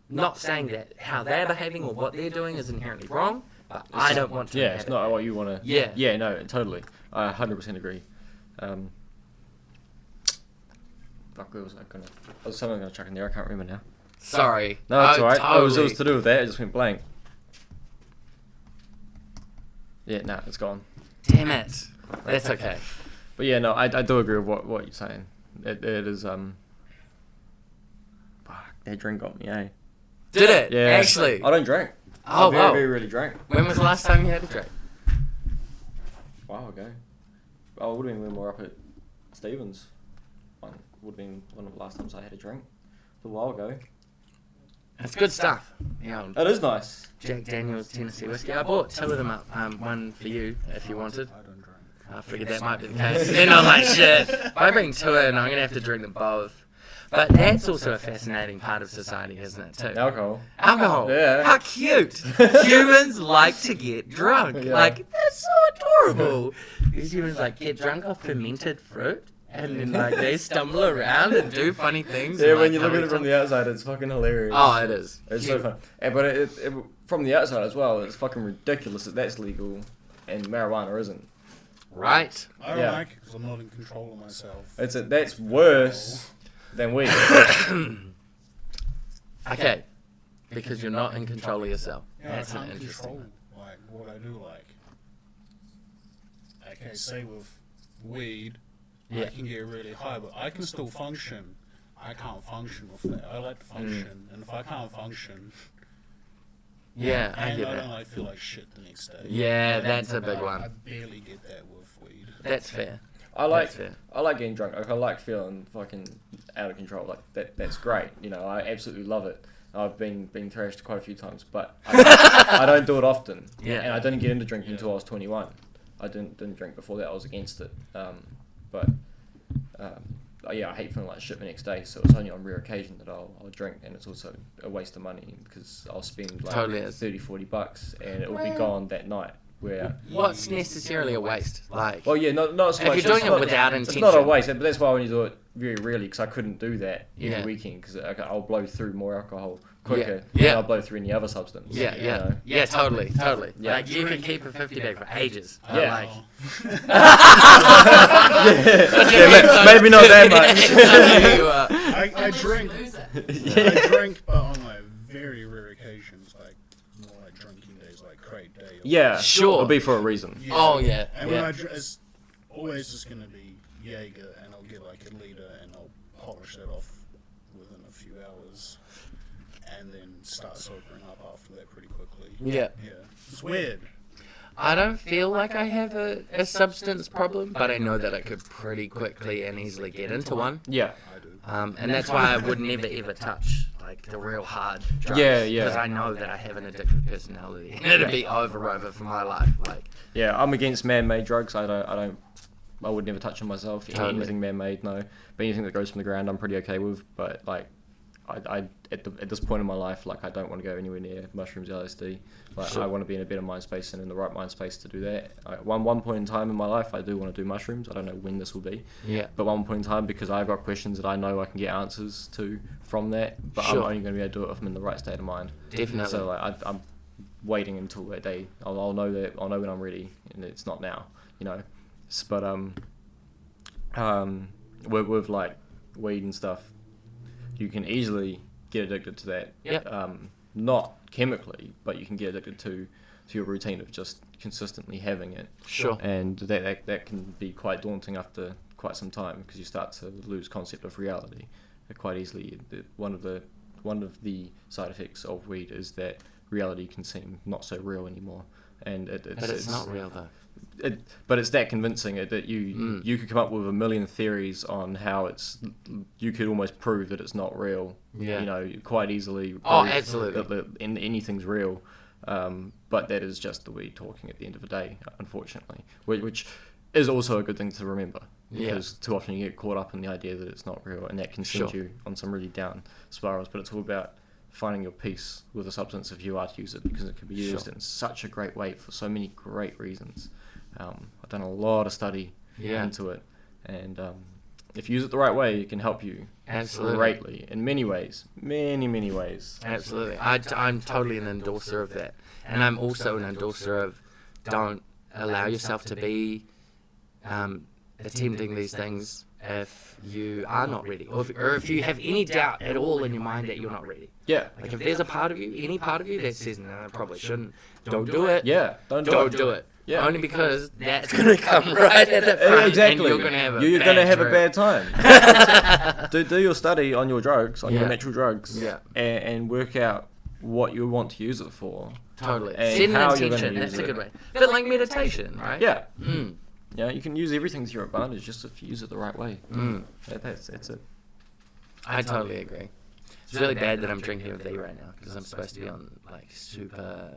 Not saying that how they're behaving or what they're doing is inherently wrong, but I don't want to. Yeah, it's not what you want to. Yeah. Yeah, no, totally. I 100% agree. Fuck, where was I gonna? I was something gonna chuck in there. I can't remember now. Sorry. No, it's alright. Totally. It was to do with that. It just went blank. Yeah, nah, it's gone. Damn it. That's okay. But yeah, no, I do agree with what you're saying. It is fuck, that drink got me, eh? Did it? Yeah. Actually. I don't drink. Oh, I very, wow. very rarely drank. When was the last time you had a drink? A while ago. Oh, it would have been when we were up at Stevens. Would have been one of the last times I had a drink. It was a while ago. It's good stuff. Yeah. It is nice. Jack Daniel's Tennessee whiskey. I bought 2 of them up. One for you, if you wanted. I don't drink. I figured that might be the case. Then I'm like, shit. If I bring 2 in, I'm going to have to drink them both. But that's also a fascinating part of society, isn't it, too? Alcohol. Alcohol. Yeah. How cute. Humans like to get drunk. Yeah. Like, that's so adorable. These humans, like, get drunk off fermented fruit. And then, like, they stumble around and do funny things. Yeah, and, when like, you look at come it from the outside, it's fucking hilarious. Oh, it is. It's so fun. But it from the outside as well, it's fucking ridiculous that that's legal and marijuana isn't. right? I don't Yeah. like it because I'm not in control of myself. That's worse than weed. Okay, because you're not in control of yourself. Yeah, That's I an can't interesting control one. like what I do. Like, okay, say with weed, Yeah. I can get really high, but I can still function. I can't function with that. I like to function, and if I can't function, Yeah, I and get I that. don't like feel like shit the next day. Yeah, that's a big I one. barely get that with weed. That's fair. I like That's fair. I like getting drunk. Like, I like feeling fucking out of control. Like that's great. You know, I absolutely love it. I've been thrashed quite a few times, but I don't do it often. Yeah. And I didn't get into drinking until I was 21. I didn't drink before that. I was against it. Yeah, I hate feeling like shit the next day. So it's only on rare occasion that I'll drink, and it's also a waste of money because I'll spend like Totally is. $30-40 and it will be gone that night. Where What's necessarily a waste? Like, well, yeah, not so if much. you're doing it's it not- without it's intention. not a waste, but that's why I only do it very rarely because I couldn't do that Yeah. every weekend because I'll blow through more alcohol quicker Yeah. than I'll blow through any other substance. yeah, you yeah, know? yeah, totally. Yeah. Like, you can keep a 50 bag for ages. but, Yeah. Like, Yeah, maybe not that much. You, I drink. Lose it. I drink, but on like very rare occasions, like more like drinking days, like crate day. Or Yeah, Sure. It'll be for a reason. Yeah. Oh, yeah, And when yeah. I it's always just gonna be Jaeger, and I'll get like a liter, and I'll polish that off within a few hours, and then start sobering up after that pretty quickly. Yeah. Yeah, it's weird. I don't feel like I have a substance problem, but I know that I could pretty quickly and easily get into one. Yeah, I do. And that's why I would never ever touch like the real hard drugs. Yeah, yeah. Because I know that I have an addictive personality, and it'd be over for my life. Like, yeah. I'm against man-made drugs. I would never touch them myself. Totally. Anything man-made, no. But anything that grows from the ground, I'm pretty okay with. But like, I at this point in my life, like, I don't want to go anywhere near mushrooms, LSD. Like, Sure. I want to be in a better mind space and in the right mind space to do that. One point in time in my life, I do want to do mushrooms. I don't know when this will be. yeah, But one point in time, because I've got questions that I know I can get answers to from that, but Sure. I'm only going to be able to do it if I'm in the right state of mind. definitely. So like, I'm waiting until that day. I'll know that. I'll know when I'm ready, and it's not now, you know. But with like weed and stuff, you can easily get addicted to that. Yep. Not chemically, but you can get addicted to your routine of just consistently having it. Sure. And that can be quite daunting after quite some time because you start to lose concept of reality quite easily. One of the side effects of weed is that reality can seem not so real anymore, and But it's not real though. But it's that convincing that you could come up with a million theories on how you could almost prove that it's not real. Yeah. You know, quite easily. Oh, prove absolutely. That anything's real. But that is just the weed talking at the end of the day, unfortunately, which is also a good thing to remember. Yeah. Because too often you get caught up in the idea that it's not real, and that can send Sure. you on some really down spirals. But it's all about finding your peace with a substance if you are to use it, because it can be used Sure. in such a great way for so many great reasons. I've done a lot of study Yeah. into it, and if you use it the right way, it can help you Absolutely. greatly in many ways, many ways. Absolutely. I'm totally an endorser of that. And I'm also an endorser of don't allow yourself to be attempting these things if you are not ready. Or if you have any doubt at all in your mind that you're not ready. Yeah, Like if there's a part of you, any part of you that says, no, I probably shouldn't, don't do it. yeah, don't do it. Yeah. Only because that's going to come right at the front Exactly. and you're going to have a You're bad gonna have a trip. bad time. do your study on your drugs, on Yeah. your natural drugs, Yeah. and work out what you want to use it for. Totally. And Set how an you're gonna intention. use That's a it. good way. But like meditation, right? Yeah. Mm. Yeah, you can use everything to your advantage just if you use it the right way. Mm. That's it. I totally agree. It's really bad that I'm drinking a V right now because I'm supposed to be on like super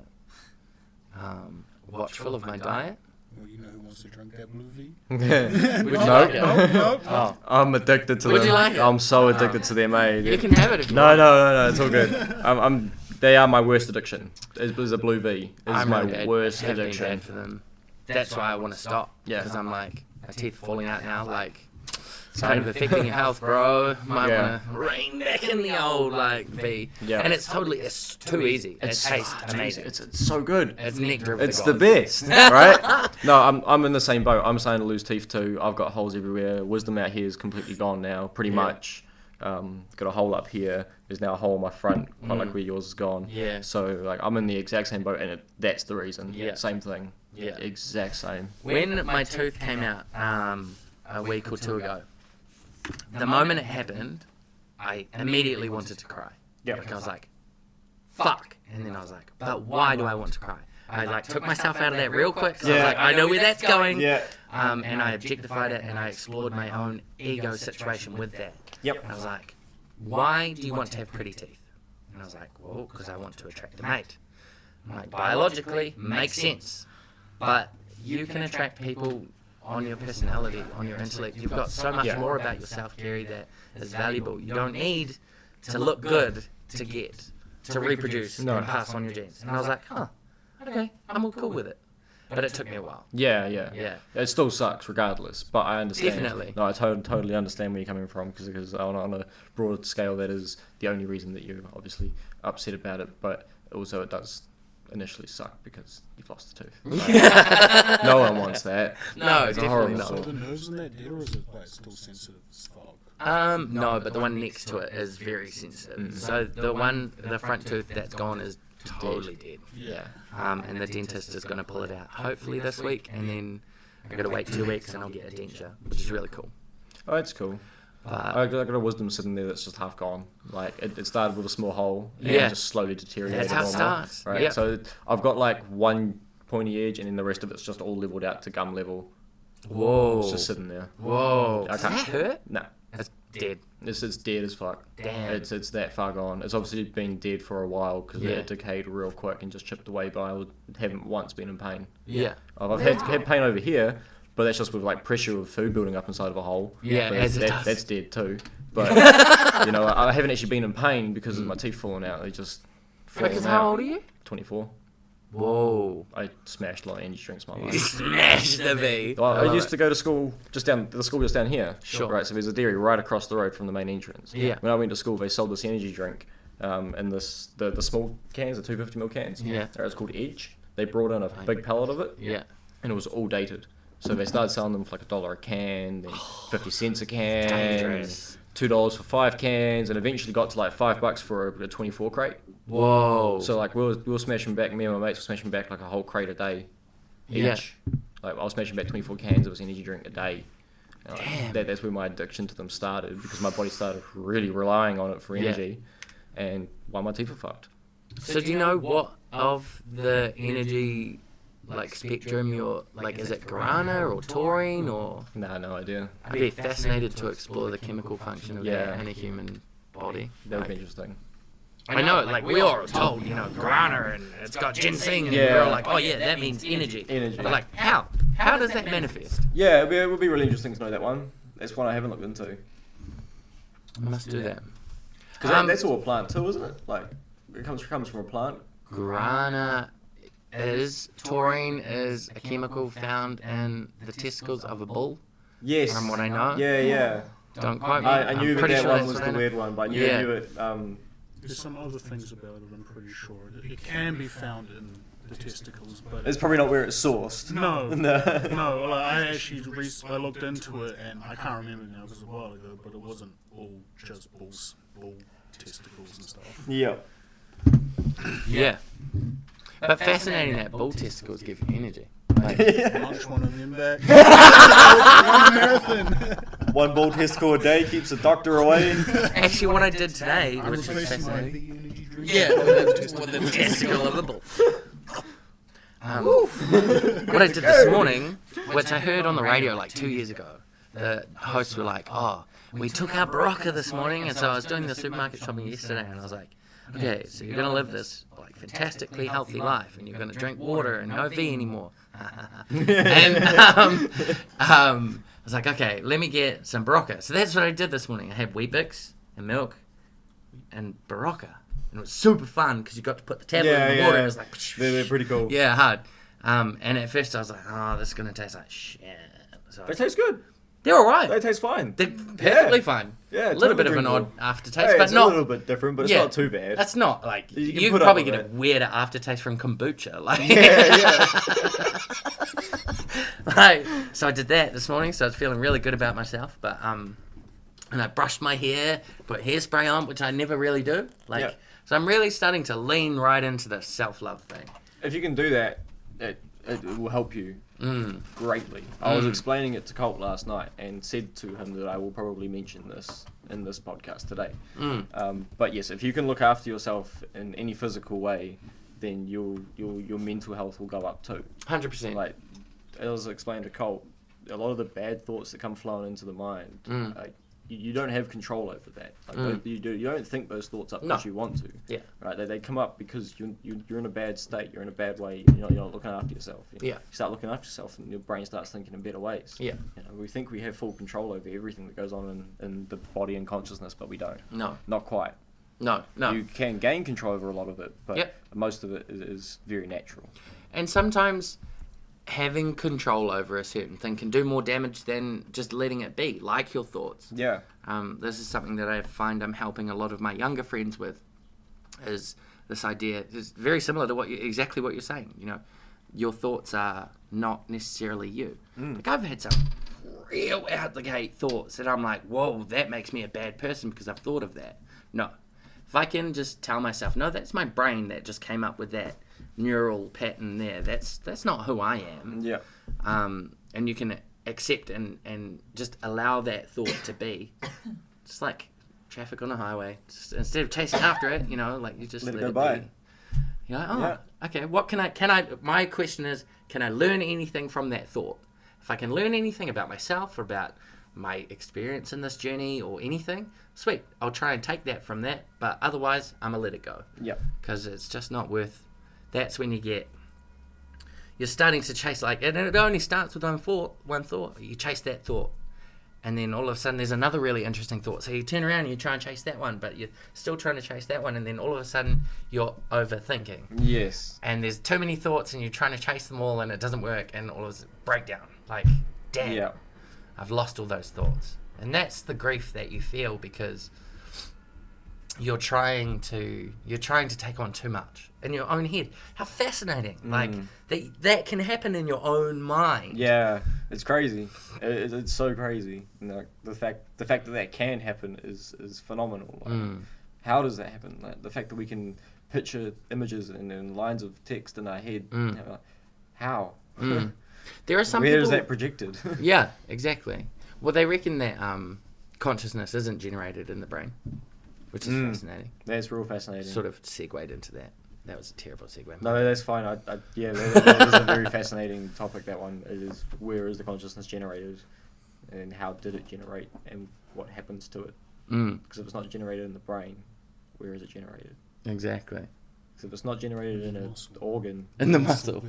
watchful of my diet. Well, you know who wants to drink that blue V? Would you No. like it? No. Oh, I'm addicted to Would them. you like it? I'm so addicted to them, mate. you can have it if you No, want. no, it's all good. They are my worst addiction. Is a blue V. It's I'm my really bad. worst Have been addiction. bad for them. That's why I want to stop. Yeah. Because I'm like, my teeth are falling out now. Like, It's kind of affecting your health, bro. Might Yeah. want to rein back in the old, like, V. Yeah. And it's too easy. It tastes amazing. It's so good. It's nectar of It's the the gods. best, right? No, I'm in the same boat. I'm starting to lose teeth too. I've got holes everywhere. Wisdom out here is completely gone now, pretty much. Got a hole up here. There's now a hole in my front, quite like where yours is gone. Yeah. So like I'm in the exact same boat, and that's the reason. Yeah. Same thing. Yeah. Exact same. When my tooth came out a week or two ago, the moment it happened, I immediately wanted to cry. Yeah. Like I was like, fuck. And then I was like, but why do I want to cry? I like took myself out of that real quick. 'Cause I was like, I know where that's going. Yeah. And I objectified it and I explored my own ego situation with that. Yep. And I was like, why do you want to have pretty teeth? And I was like, well, because I want to attract a mate. I'm like, biologically, makes sense. But you can attract people on your personality, on your intellect. You've got so much more about yourself, Kerry, that is valuable. You don't need to look good to reproduce and pass on your genes. And I was like, okay, I'm all cool with it. But it took me a while. Yeah. It still sucks regardless, but I understand. Definitely. No, I totally understand where you're coming from because on a broader scale, that is the only reason that you're obviously upset about it. But also, it does initially suck because you've lost a tooth. Like, no one wants that. No, It's a definitely horrible not. So thought. the nerves in that dead, or is it like still sensitive as fuck? No, but the one next to it is very sensitive. So the front tooth that's gone is totally dead. Yeah. And the dentist is going to pull it out hopefully this week, and then I got to wait 2 weeks and I'll get a denture, which is really cool. Oh, that's cool. I got a wisdom sitting there that's just half gone. Like it started with a small hole, and Yeah. just slowly deteriorated. That's how it more, starts. right? Yeah. So I've got like one pointy edge, and then the rest of it's just all leveled out to gum level. Whoa. It's just sitting there. Whoa. I Does that can't- hurt? No, That's dead. it's dead as fuck. Damn. It's that far gone. It's obviously been dead for a while because Yeah. it decayed real quick and just chipped away. But I haven't once been in pain. Yeah. I've had pain over here, but that's just with like pressure of food building up inside of a hole. Yeah, But as it does. that's dead too. But I haven't actually been in pain because of my teeth falling out. They just Because fallen how out. old are you? 24. Whoa. I smashed a lot of energy drinks in my You life. smashed the V. Well, I love used it. to go to school the school just down here. Sure. Right, so there's a dairy right across the road from the main entrance. Yeah. When I went to school, they sold this energy drink, in the small cans, the 250ml cans. Yeah. It was called Edge. They brought in a big pallet of it, Yeah. and it was all dated. So they started selling them for like $1 a can, then 50 cents a can, Dangerous. $2 for 5 cans, and eventually got to like $5 for a 24 crate. Whoa. So like we were smashing back, me and my mates were smashing back like a whole crate a day each. Yeah. Like I was smashing back 24 cans of this energy drink a day. And, like, Damn. that's where my addiction to them started because my body started really relying on it for Yeah. energy, and why my teeth are fucked. So do you know what of the energy like spectrum you're like? Is it guarana or taurine or? Nah, no idea. I'd be fascinated to explore the chemical function of Yeah. that in a human body. That would be Like, interesting. I know, like we all are told, guarana and it's got ginseng, and Yeah. we're all like, oh yeah, that means energy. Energy. But like, how? How does that manifest? Yeah, it would be really interesting to know that one. That's one I haven't looked into. I must do that. Because that's all a plant too, isn't it? Like it comes from a plant. Guarana taurine is a chemical found in the testicles of a bull. Yes. From what I know. Yeah. Don't quote me. I knew I'm that pretty that sure one that's was what the I know. weird one, but I knew Yeah. it. There's some other things about it, I'm pretty sure. It can be found in the testicles, but It's probably not where it's sourced. no, No. no. Like, I actually I looked into it, and I can't remember now because it was a while ago. But it wasn't all just bull testicles and stuff. Yeah. Yeah. But fascinating that bull testicles give you energy. Like, Munch one of them back. Run a marathon. One bull testicle a day keeps the doctor away. actually, what I did today, I which was replaced my fascinating. V energy drink. Yeah, with the testicle of a bull. What I did this morning, which I heard on the radio like 2 years ago, the hosts were like, oh, we took our Barocca this morning, and so I was doing the supermarket shopping yesterday, and I was like, okay, so you're going to live this like fantastically healthy life, and you're going to drink water and no V anymore. And I was like, okay, let me get some Barocca. So that's what I did this morning. I had Weet-Bix and milk and Barocca. And it was super fun because you got to put the tablet in the water and it was like, They're pretty cool. yeah, hard. And at first I was like, oh, this is going to taste like shit. So It tastes good. They're all right. They taste fine. They're perfectly fine. Yeah, A little bit of totally an odd drinkable. aftertaste, Hey, but it's not a little bit different, but it's not too bad. That's not like You can you put could up probably with get a it. weirder aftertaste from kombucha. Like, Yeah. like, so I did that this morning, so I was feeling really good about myself. But and I brushed my hair, put hairspray on, which I never really do. Like, Yeah. so I'm really starting to lean right into the self-love thing. If you can do that, it will help you greatly. I was explaining it to Colt last night and said to him that I will probably mention this in this podcast today. But yes, if you can look after yourself in any physical way, then your mental health will go up too. 100%. Like, as I was explaining to Colt, a lot of the bad thoughts that come flowing into the mind, like, you don't have control over that. Like, you don't think those thoughts up because you want to. Yeah. Right. They come up because you're in a bad state. You're in a bad way. You're not looking after yourself. You start looking after yourself, and your brain starts thinking in better ways. Yeah. We think we have full control over everything that goes on in the body and consciousness, but we don't. No. Not quite. No. You can gain control over a lot of it, but Yep. most of it is very natural. And sometimes having control over a certain thing can do more damage than just letting it be, like your thoughts. Yeah. This is something that I find I'm helping a lot of my younger friends with, is this idea. It's very similar to exactly what you're saying. You know, your thoughts are not necessarily you. Like, I've had some real out the gate thoughts that I'm like, whoa, that makes me a bad person because I've thought of that. No. If I can just tell myself, no, that's my brain that just came up with that neural pattern there. That's not who I am. Yeah. And you can accept and just allow that thought to be. Just like traffic on a highway. Just, instead of chasing after it, you know, like you just Let let it go it by. be. You're like, okay, what can I, my question is, can I learn anything from that thought? If I can learn anything about myself or about my experience in this journey or anything, sweet, I'll try and take that from that, but otherwise, I'm gonna let it go. Yeah. Because it's just not worth. That's when you're starting to chase, like, and it only starts with one thought. You chase that thought, and then all of a sudden there's another really interesting thought. So you turn around and you try and chase that one, but you're still trying to chase that one, and then all of a sudden you're overthinking. Yes. And there's too many thoughts, and you're trying to chase them all, and it doesn't work, and all of a sudden breakdown. Like, damn, Yeah. I've lost all those thoughts, and that's the grief that you feel because you're trying to take on too much in your own head. How fascinating! Like that can happen in your own mind. Yeah, it's crazy. It's so crazy. And like, the fact that can happen is phenomenal. Like, how does that happen? Like, the fact that we can picture images and lines of text in our head. You know, like, how? There are some Where people. is that projected? Yeah, exactly. Well, they reckon that consciousness isn't generated in the brain, which is fascinating. That's real fascinating. Sort of segued into that. That was a terrible segue. No, that's fine. Yeah, that is a very fascinating topic, that one. It is, where is the consciousness generated, and how did it generate, and what happens to it? Because if it's not generated in the brain, where is it generated? Exactly. Because if it's not generated in an organ... In the muscle.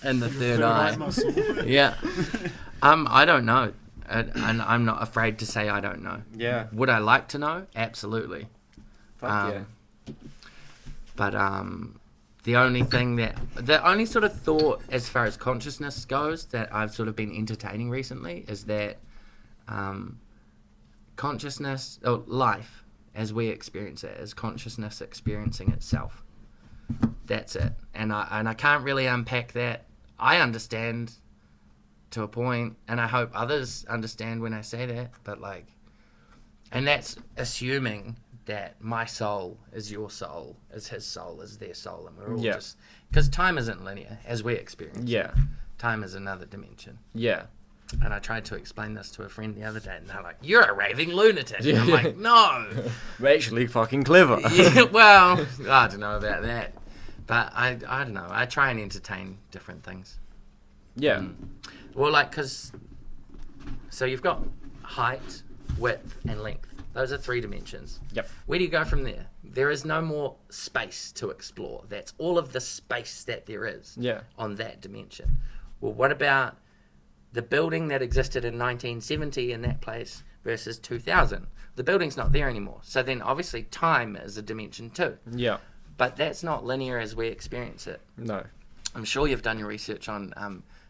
In the third eye. muscle. Yeah. I don't know. And I'm not afraid to say I don't know. Yeah. Would I like to know? Absolutely. Fuck yeah. But the only sort of thought as far as consciousness goes that I've sort of been entertaining recently is that consciousness, or life as we experience it, is consciousness experiencing itself. That's it. And I can't really unpack that. I understand to a point, and I hope others understand when I say that, but like, and that's assuming that my soul is your soul, is his soul, is their soul, and we're all just, because time isn't linear as we experience. Yeah. Time is another dimension. Yeah. And I tried to explain this to a friend the other day, and they're like, "You're a raving lunatic." And I'm like, "No." We're actually fucking clever. Yeah, well, I don't know about that, but I don't know. I try and entertain different things. Yeah. Well, like, so you've got height, width, and length. Those are 3 dimensions. Yep. Where do you go from there? There is no more space to explore. That's all of the space that there is on that dimension. Well, what about the building that existed in 1970 in that place versus 2000? The building's not there anymore. So then obviously time is a dimension too. Yeah. But that's not linear as we experience it. No. I'm sure you've done your research on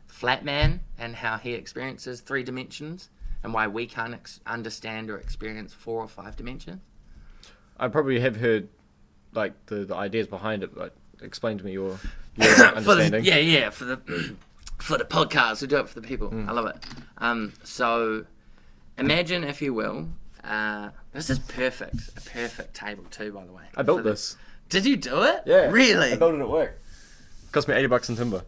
Flatman and how he experiences 3 dimensions and why we can't understand or experience 4 or 5 dimensions? I probably have heard like the ideas behind it, but explain to me your understanding. For the podcast, we do it for the people. I love it. So imagine, if you will, this is perfect. A perfect table too, by the way. I built this. Did you do it? Yeah. Really? I built it at work. Cost me $80 in timber.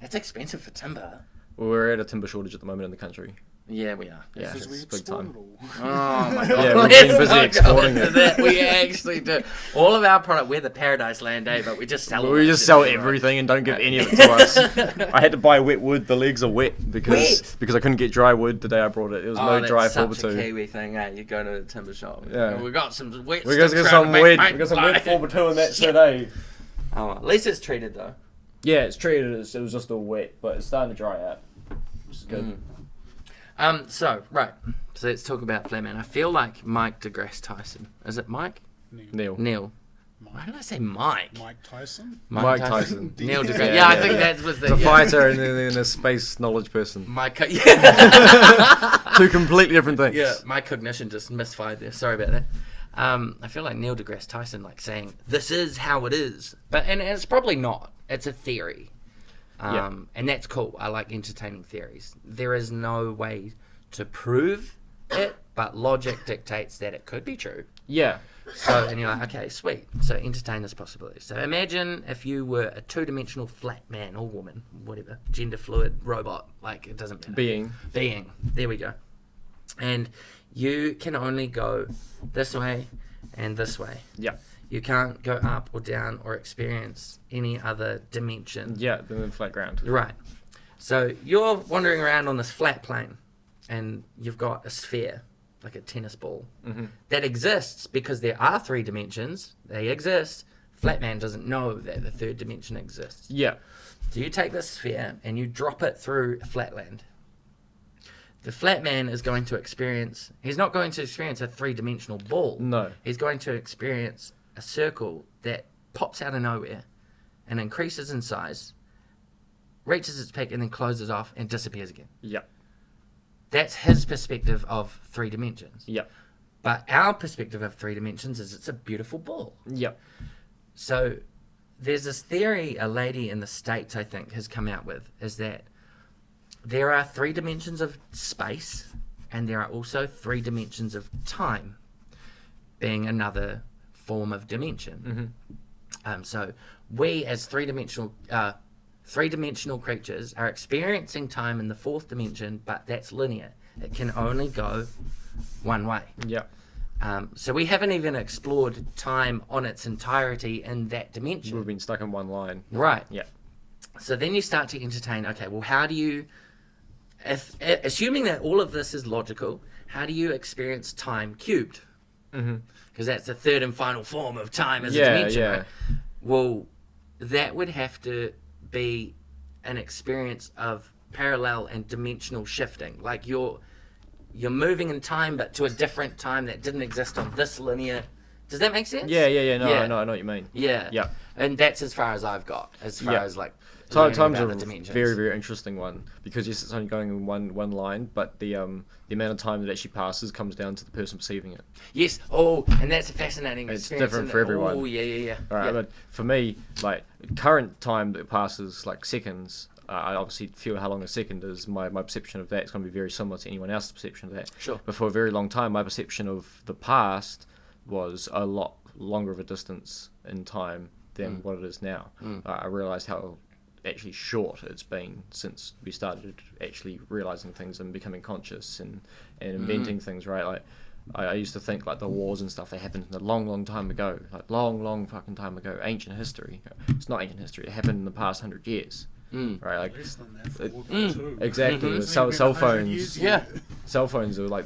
That's expensive for timber. Well, we're at a timber shortage at the moment in the country. Yeah, we are. Yeah, Because we it's big export time. it all. Oh my god. Yeah, we've Let's been busy not go exporting into it. that. We actually do. All of our product, we're the paradise land, but we just sell all We that just shit sell everywhere. everything and don't give any of it to us. I had to buy wet wood. The legs are wet because I couldn't get dry wood the day I brought it. There was no that's dry such 4x2. a Kiwi thing, eh? You go to the timber shop. Yeah. We got some wet We got stuff some trying to wet. make We got some wet like- 4x2 and that's it, eh? Oh, at least it's treated though. Yeah, it's treated as it was just all wet, but it's starting to dry out. Which is good. So let's talk about Flatman. I feel like Mike deGrasse Tyson. Is it Mike? Neil. Why did I say Mike? Mike Tyson? Mike Tyson. Neil deGrasse. Yeah, Yeah, I yeah. think that was the The fighter and then a space knowledge person. Mike. Yeah. Two completely different things. Yeah, my cognition just misfired there. Sorry about that. I feel like Neil deGrasse Tyson, like saying this is how it is, and it's probably not. It's a theory, and that's cool. I like entertaining theories. There is no way to prove it, but logic dictates that it could be true. Yeah. So, and you're like, okay, sweet. So entertain this possibility. So imagine if you were a 2-dimensional flat man or woman, whatever, gender fluid robot, like it doesn't matter. Being. There we go. And you can only go this way and this way. Yeah. You can't go up or down or experience any other dimension. Yeah, then flat ground. Right. So you're wandering around on this flat plane and you've got a sphere, like a tennis ball, that exists because there are 3 dimensions. They exist. Flatman doesn't know that the 3rd dimension exists. Yeah. So you take this sphere and you drop it through flatland. The flatman is going to experience, he's not going to experience a 3-dimensional ball. No. He's going to experience a circle that pops out of nowhere and increases in size, reaches its peak and then closes off and disappears again. Yeah. That's his perspective of 3 dimensions. Yeah. But our perspective of 3 dimensions is it's a beautiful ball. Yeah. So there's this theory a lady in the States, I think, has come out with, is that there are 3 dimensions of space and there are also 3 dimensions of time, being another form of dimension. So we as three-dimensional creatures are experiencing time in the 4th dimension, but that's linear. It can only go one way. Yeah. So we haven't even explored time on its entirety in that dimension. We've been stuck in one line. Right. Yeah. So then you start to entertain, okay, well, how do you, assuming that all of this is logical, how do you experience time cubed? Because that's the 3rd and final form of time as a dimension, right? Well, that would have to be an experience of parallel and dimensional shifting. Like you're moving in time, but to a different time that didn't exist on this linear. Does that make sense? Yeah. No, Yeah. I know what you mean. Yeah. Yeah. And that's as far as I've got, as far as like Time's learning a about the dimensions. very, very interesting one because yes, it's only going in one line, but the amount of time that actually passes comes down to the person perceiving it. Yes. Oh, and that's a fascinating It's experience. different isn't for it? everyone. Oh, yeah. All right, Yeah. but for me, like current time that passes, like seconds, I obviously feel how long a second is. My perception of that is going to be very similar to anyone else's perception of that. Sure. But for a very long time, my perception of the past was a lot longer of a distance in time than what it is now. I realised how actually short it's been since we started actually realising things and becoming conscious and inventing things, right? Like I used to think like the wars and stuff, they happened a long time ago, like long fucking time ago, ancient history. It's not ancient history, it happened in the past 100 years. Right, like Less than that for World War II. exactly. It's Cell only been 100 phones, years Yeah. yet. cell phones are like,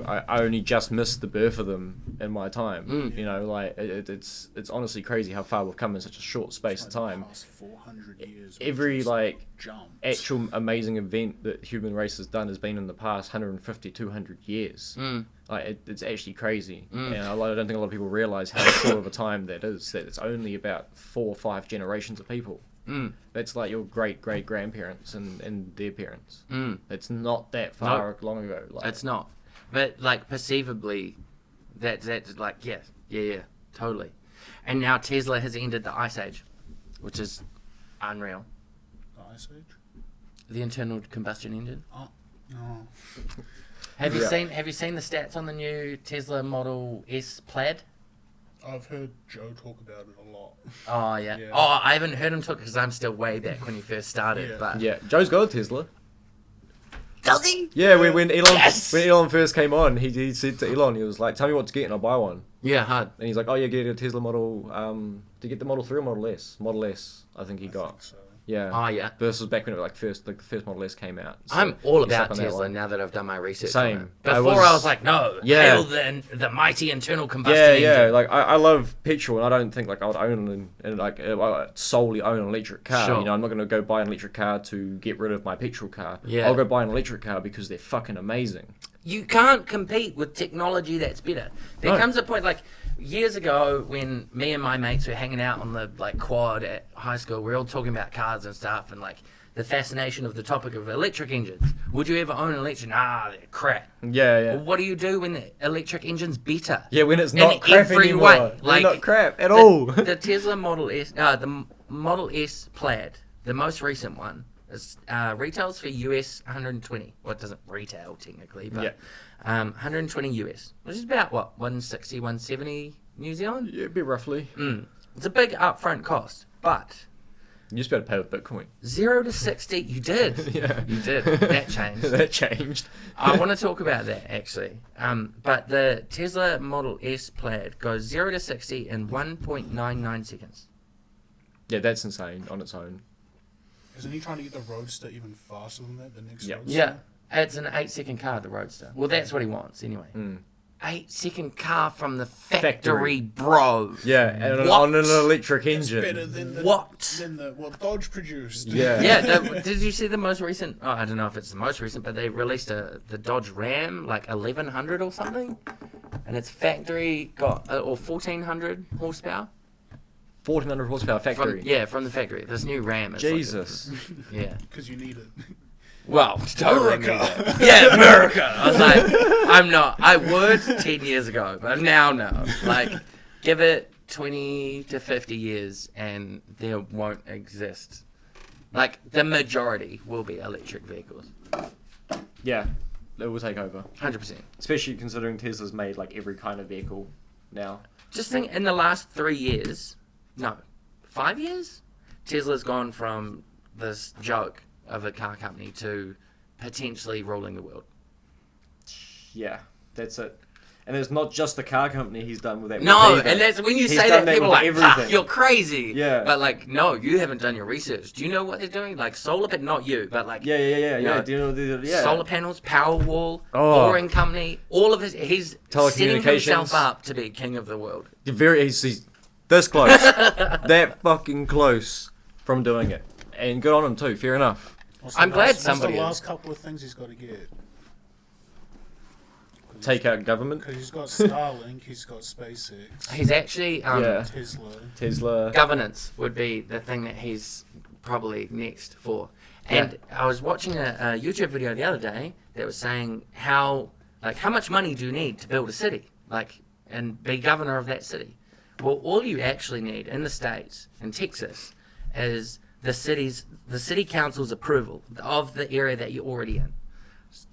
I only just missed the birth of them in my time. You know, like it's honestly crazy how far we've come in such a short space of time. The past 400 years. Every just like jumped. actual amazing event that human race has done has been in the past 150, 200 years. Like it's actually crazy, and I don't think a lot of people realize how short of a time that is. That it's only about 4 or 5 generations of people. That's like your great-great-grandparents and their parents. It's not that No. far long ago. Like, It's not. But, like, perceivably, that's like, yeah, totally. And now Tesla has ended the Ice Age, which is unreal. The Ice Age? The internal combustion engine. Oh, no. Have you Yeah. seen the stats on the new Tesla Model S Plaid? I've heard Joe talk about it a lot. Oh, yeah. Yeah. Oh, I haven't heard him talk because I'm still way back when he first started. Yeah. But yeah, Joe's got a Tesla. does he? Yeah, when Elon Yes! when Elon first came on, he said to Elon, he was like, "Tell me what to get and I'll buy one." Yeah, hard. And he's like, "Oh yeah, get a Tesla Model. Did you get the Model 3 or Model S? Model S, I think he I got. think so. Yeah. Oh, yeah. This was back when it was the first Model S came out. So I'm all he's stuck about on that Tesla one. now that I've done my research. Same. On it. I Before was- I was like, no, Yeah. hail the mighty internal combustion Yeah, engine. yeah. Like I love petrol, and I don't think like I would own solely own an electric car. Sure. You know, I'm not going to go buy an electric car to get rid of my petrol car. Yeah. I'll go buy an electric car because they're fucking amazing. You can't compete with technology that's better. There No. comes a point, like years ago, when me and my mates were hanging out on the like quad at high school, we were all talking about cars and stuff, and like the fascination of the topic of electric engines. Would you ever own an electric? Nah, they're crap. Yeah, yeah. Well, what do you do when the electric engine's better? Yeah, when it's In not crap every anymore. way, They're like, not crap at all. The Tesla Model S, the Model S Plaid, the most recent one, is, retails for US 120. Well, it doesn't retail technically, but Yeah. 120 US, which is about what 160, 170 New Zealand. Yeah, it'd be roughly. It's a big upfront cost, but You just better pay with Bitcoin. 0 to 60, you did. Yeah. You did. That changed. That changed. I want to talk about that actually. But the Tesla Model S Plaid goes 0 to 60 in 1.99 seconds. Yeah, that's insane on its own. Isn't he trying to get the Roadster even faster than that? The next Yeah. Roadster? Yeah, it's an 8-second car, the Roadster. Well, that's what he wants anyway. 8-second car from the factory, bro. Yeah, and What? on an electric It's better engine. than the, What? than what Dodge produced. Yeah. Yeah, did you see the most recent? Oh, I don't know if it's the most recent, but they released the Dodge Ram, like 1100 or something, and its factory got or 1400 horsepower. 1400 horsepower factory. From the factory. This new Ram is Jesus. yeah. Because you need it. Well, totally America. need it. Yeah, America. I was like, I'm not. I would 10 years ago, but now no. Like, give it 20 to 50 years and there won't exist. Like, the majority will be electric vehicles. Yeah, it will take over. 100%. Especially considering Tesla's made like every kind of vehicle now. Just think, in the last 3 years, no, 5 years, Tesla's gone from this joke of a car company to potentially ruling the world. Yeah, that's it. And it's not just the car company he's done with that. No, with either. and that's when you He's say done that, people are with like, everything. "Fuck, you're crazy." Yeah. But like, no, you haven't done your research. Do you know what they're doing? Like solar, but not you, but like Yeah. you know, Do you know yeah. solar panels, Powerwall, Oh. boring company, all of his. He's setting Telecommunications. himself up to be king of the world. He's this close, that fucking close from doing it, and good on him too. Fair enough. I'm glad somebody What's the is. last couple of things he's got to get? Take out government. Because he's got Starlink, he's got SpaceX, He's actually Yeah. Tesla. governance would be the thing that he's probably next for. And I was watching a YouTube video the other day that was saying how much money do you need to build a city, and be governor of that city? Well, all you actually need in the States, in Texas, is the city council's approval of the area that you're already in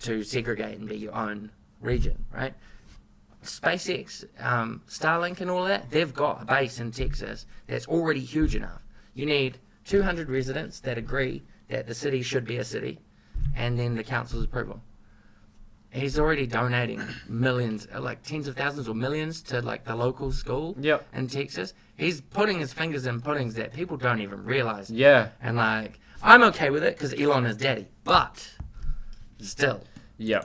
to segregate and be your own region, right? SpaceX, Starlink and all that, they've got a base in Texas that's already huge enough. You need 200 residents that agree that the city should be a city, and then the council's approval. He's already donating millions, like tens of thousands or millions to the local school Yep. in Texas. He's putting his fingers in puddings that people don't even realize. Yeah. And I'm okay with it because Elon is daddy, but still, Yeah.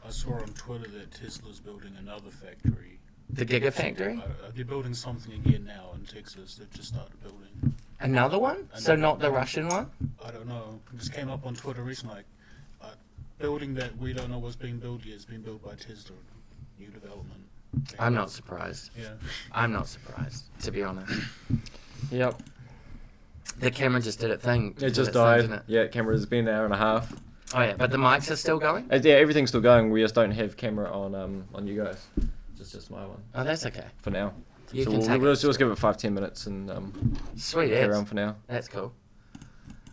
I saw on Twitter that Tesla's building another factory. the Gigafactory, They're building something again now in Texas. They've just started building. another one. So not the Russian one. I don't know. It just came up on Twitter recently. Building that we don't know what's being built yet is being built by Tesla. New development. I'm not surprised. Yeah. I'm not surprised, to be honest. Yep. The camera just did its thing. It just Did its died. thing, didn't it? Yeah, camera's been an hour and a half. Oh yeah, but the mics are still going. Yeah, everything's still going. We just don't have camera on you guys. Just my one Oh, that's okay. for now. You So can take we'll it. just give it 5-10 minutes and Sweet carry as. on for now. That's cool.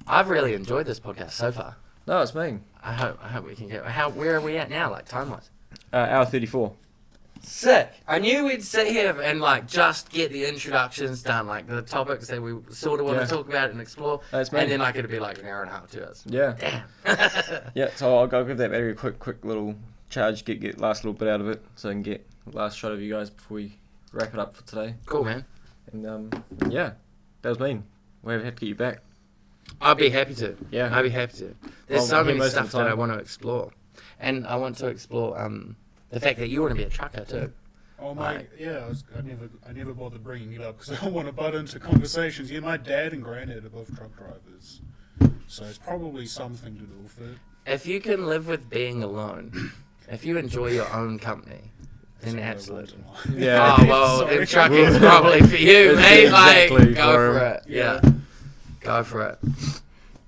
I've really enjoyed this podcast so far. No, it's me. I hope we can get. Where are we at now, like time wise? Hour 34. Sick. I knew we'd sit here and like just get the introductions done, like the topics that we sort of want Yeah. to talk about and explore, That's me. and then like it'd be like an hour and a half, 2 hours. Yeah. Damn. Yeah, so I'll go give that battery a quick little charge, get last little bit out of it, so I can get the last shot of you guys before we wrap it up for today. Cool, man. And yeah, that was mean. We'll have to get you back. I'd be happy to. Yeah. I'd be happy to. There's Well, so I'm many here most of stuff the that I time. want to explore, and I want to explore the fact that you want to be a trucker too. Oh my, Like- yeah, I never bothered bringing it up because I don't want to butt into conversations. Yeah, my dad and granddad are both truck drivers, so it's probably something to do with it. If you can live with being alone, if you enjoy your own company, then That's what I absolutely. want in life. Yeah. Oh well, Sorry. then trucking's probably for you, It's mate. exactly Like, go for for him. it. Yeah. Go for it.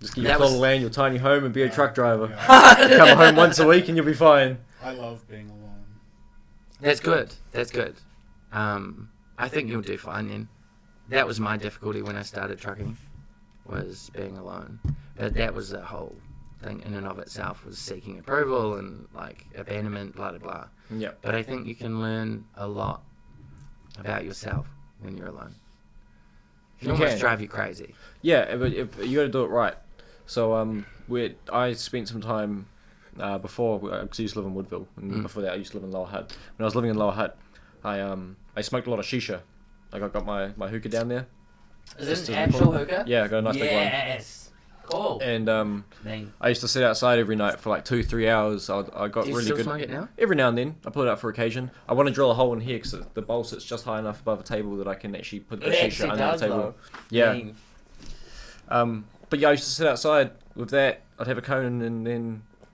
Just get That your plot was- of land, your tiny home, and be a Yeah. truck driver. Yeah. Come home once a week and you'll be fine. I love being alone. That's good. That's good. I think you'll do fine then. That was my difficulty when I started trucking, was being alone. But that was the whole thing in and of itself, was seeking approval and like abandonment, blah blah blah. Yeah. But I think you can learn a lot about yourself when you're alone. It can You almost can. drive you crazy. Yeah, but you got to do it right. So I spent some time before, because I used to live in Woodville, and before that I used to live in Lower Hutt. When I was living in Lower Hutt, I smoked a lot of shisha. Like I got my hookah down there. Is Just it as an a actual point. hookah? Yeah, I got a nice big one. Yes. Cool. And Dang. I used to sit outside every night for like 2-3 hours. I got Do you really still good. smoke it now? Every now and then, I pull it out for occasion. I want to drill a hole in here because the bowl sits just high enough above the table that I can actually put the It shisha actually under does the table. though. Yeah. Dang. But yeah, I used to sit outside with that. I'd have a cone and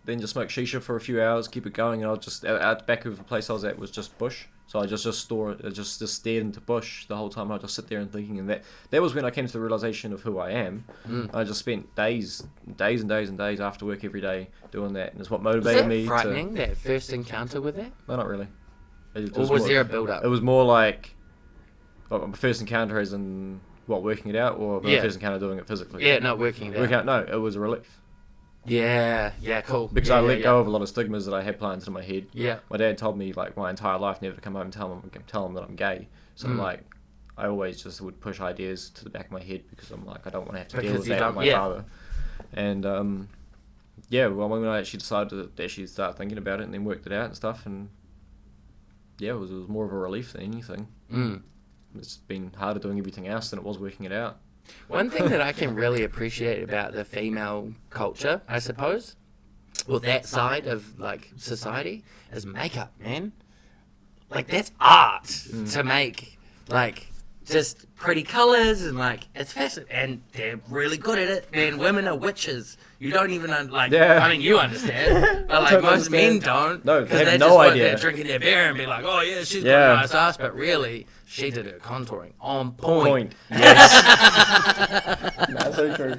then just smoke shisha for a few hours, keep it going, and I'll just at the back of the place I was at was just bush. So I just store it, just stared into bush the whole time. I'd just sit there and thinking, and that was when I came to the realization of who I am. I just spent days and days and days after work every day doing that, and it's what Was motivated that me frightening, that first encounter with it? No, not really. It Or was more, there a build-up? It was more like my first encounter as in what, working it out, or my Yeah. first encounter doing it physically. Yeah, not working it Working out. out, no, it was a relief. Yeah, cool. Because yeah, I let yeah, go of a lot of stigmas that I had planted in my head. Yeah. My dad told me like my entire life never to come home and tell him that I'm gay. So like I always just would push ideas to the back of my head because I'm like I don't want to have to deal Because with you that don't- with my yeah. father. And yeah, well when I actually decided to actually start thinking about it and then worked it out and stuff, and yeah, it was more of a relief than anything. It's been harder doing everything else than it was working it out. One thing that I can really appreciate about the female culture, I suppose, or that side of like society, is makeup, man. Like that's art to make, like just pretty colors and like it's fascinating, and they're really good at it. Man, women are witches. You don't even like. Yeah. I mean, you understand, but like Don't most men understand. don't. No, they because have they no just want idea. there drinking their beer and be like, oh yeah, she's got Yeah. a nice ass, but really she did her contouring on point. Point. Yes. That's so true.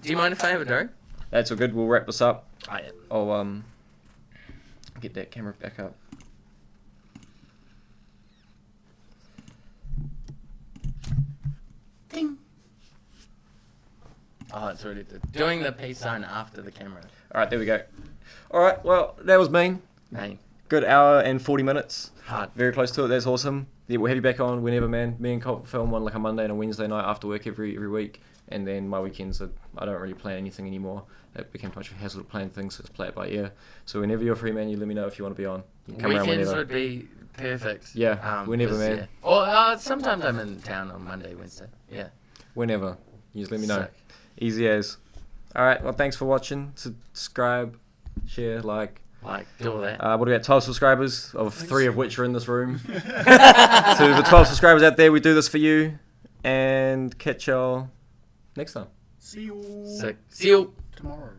Do you mind if I have a drink? That's all good. We'll wrap this up. Oh, yeah. I'll get that camera back up. Ding. Oh, it's already doing the peace sign after the camera. All right, there we go. All right, well that was mean. Hey, Good hour and 40 minutes. hard. Very close to it. That's awesome. Yeah, we'll have you back on whenever, man. Me and Colt film one like a Monday and a Wednesday night after work every week. And then my weekends, I don't really plan anything anymore. It became too much of a hassle to plan things, so just play it by ear. So whenever you're free, man, you let me know if you want to be on. You can come around Weekends whenever. would be perfect. Yeah, whenever, 'cause, man. Yeah. Or sometimes I'm in town on Monday, Wednesday. Yeah. Whenever. You just let me know. Sick. Easy as. All right, well, thanks for watching. Subscribe, share, like. Like, do all that. What about 12 subscribers, of 3 of which are in this room? To the 12 subscribers out there, we do this for you. And catch y'all next time. See you Sick. See you. tomorrow.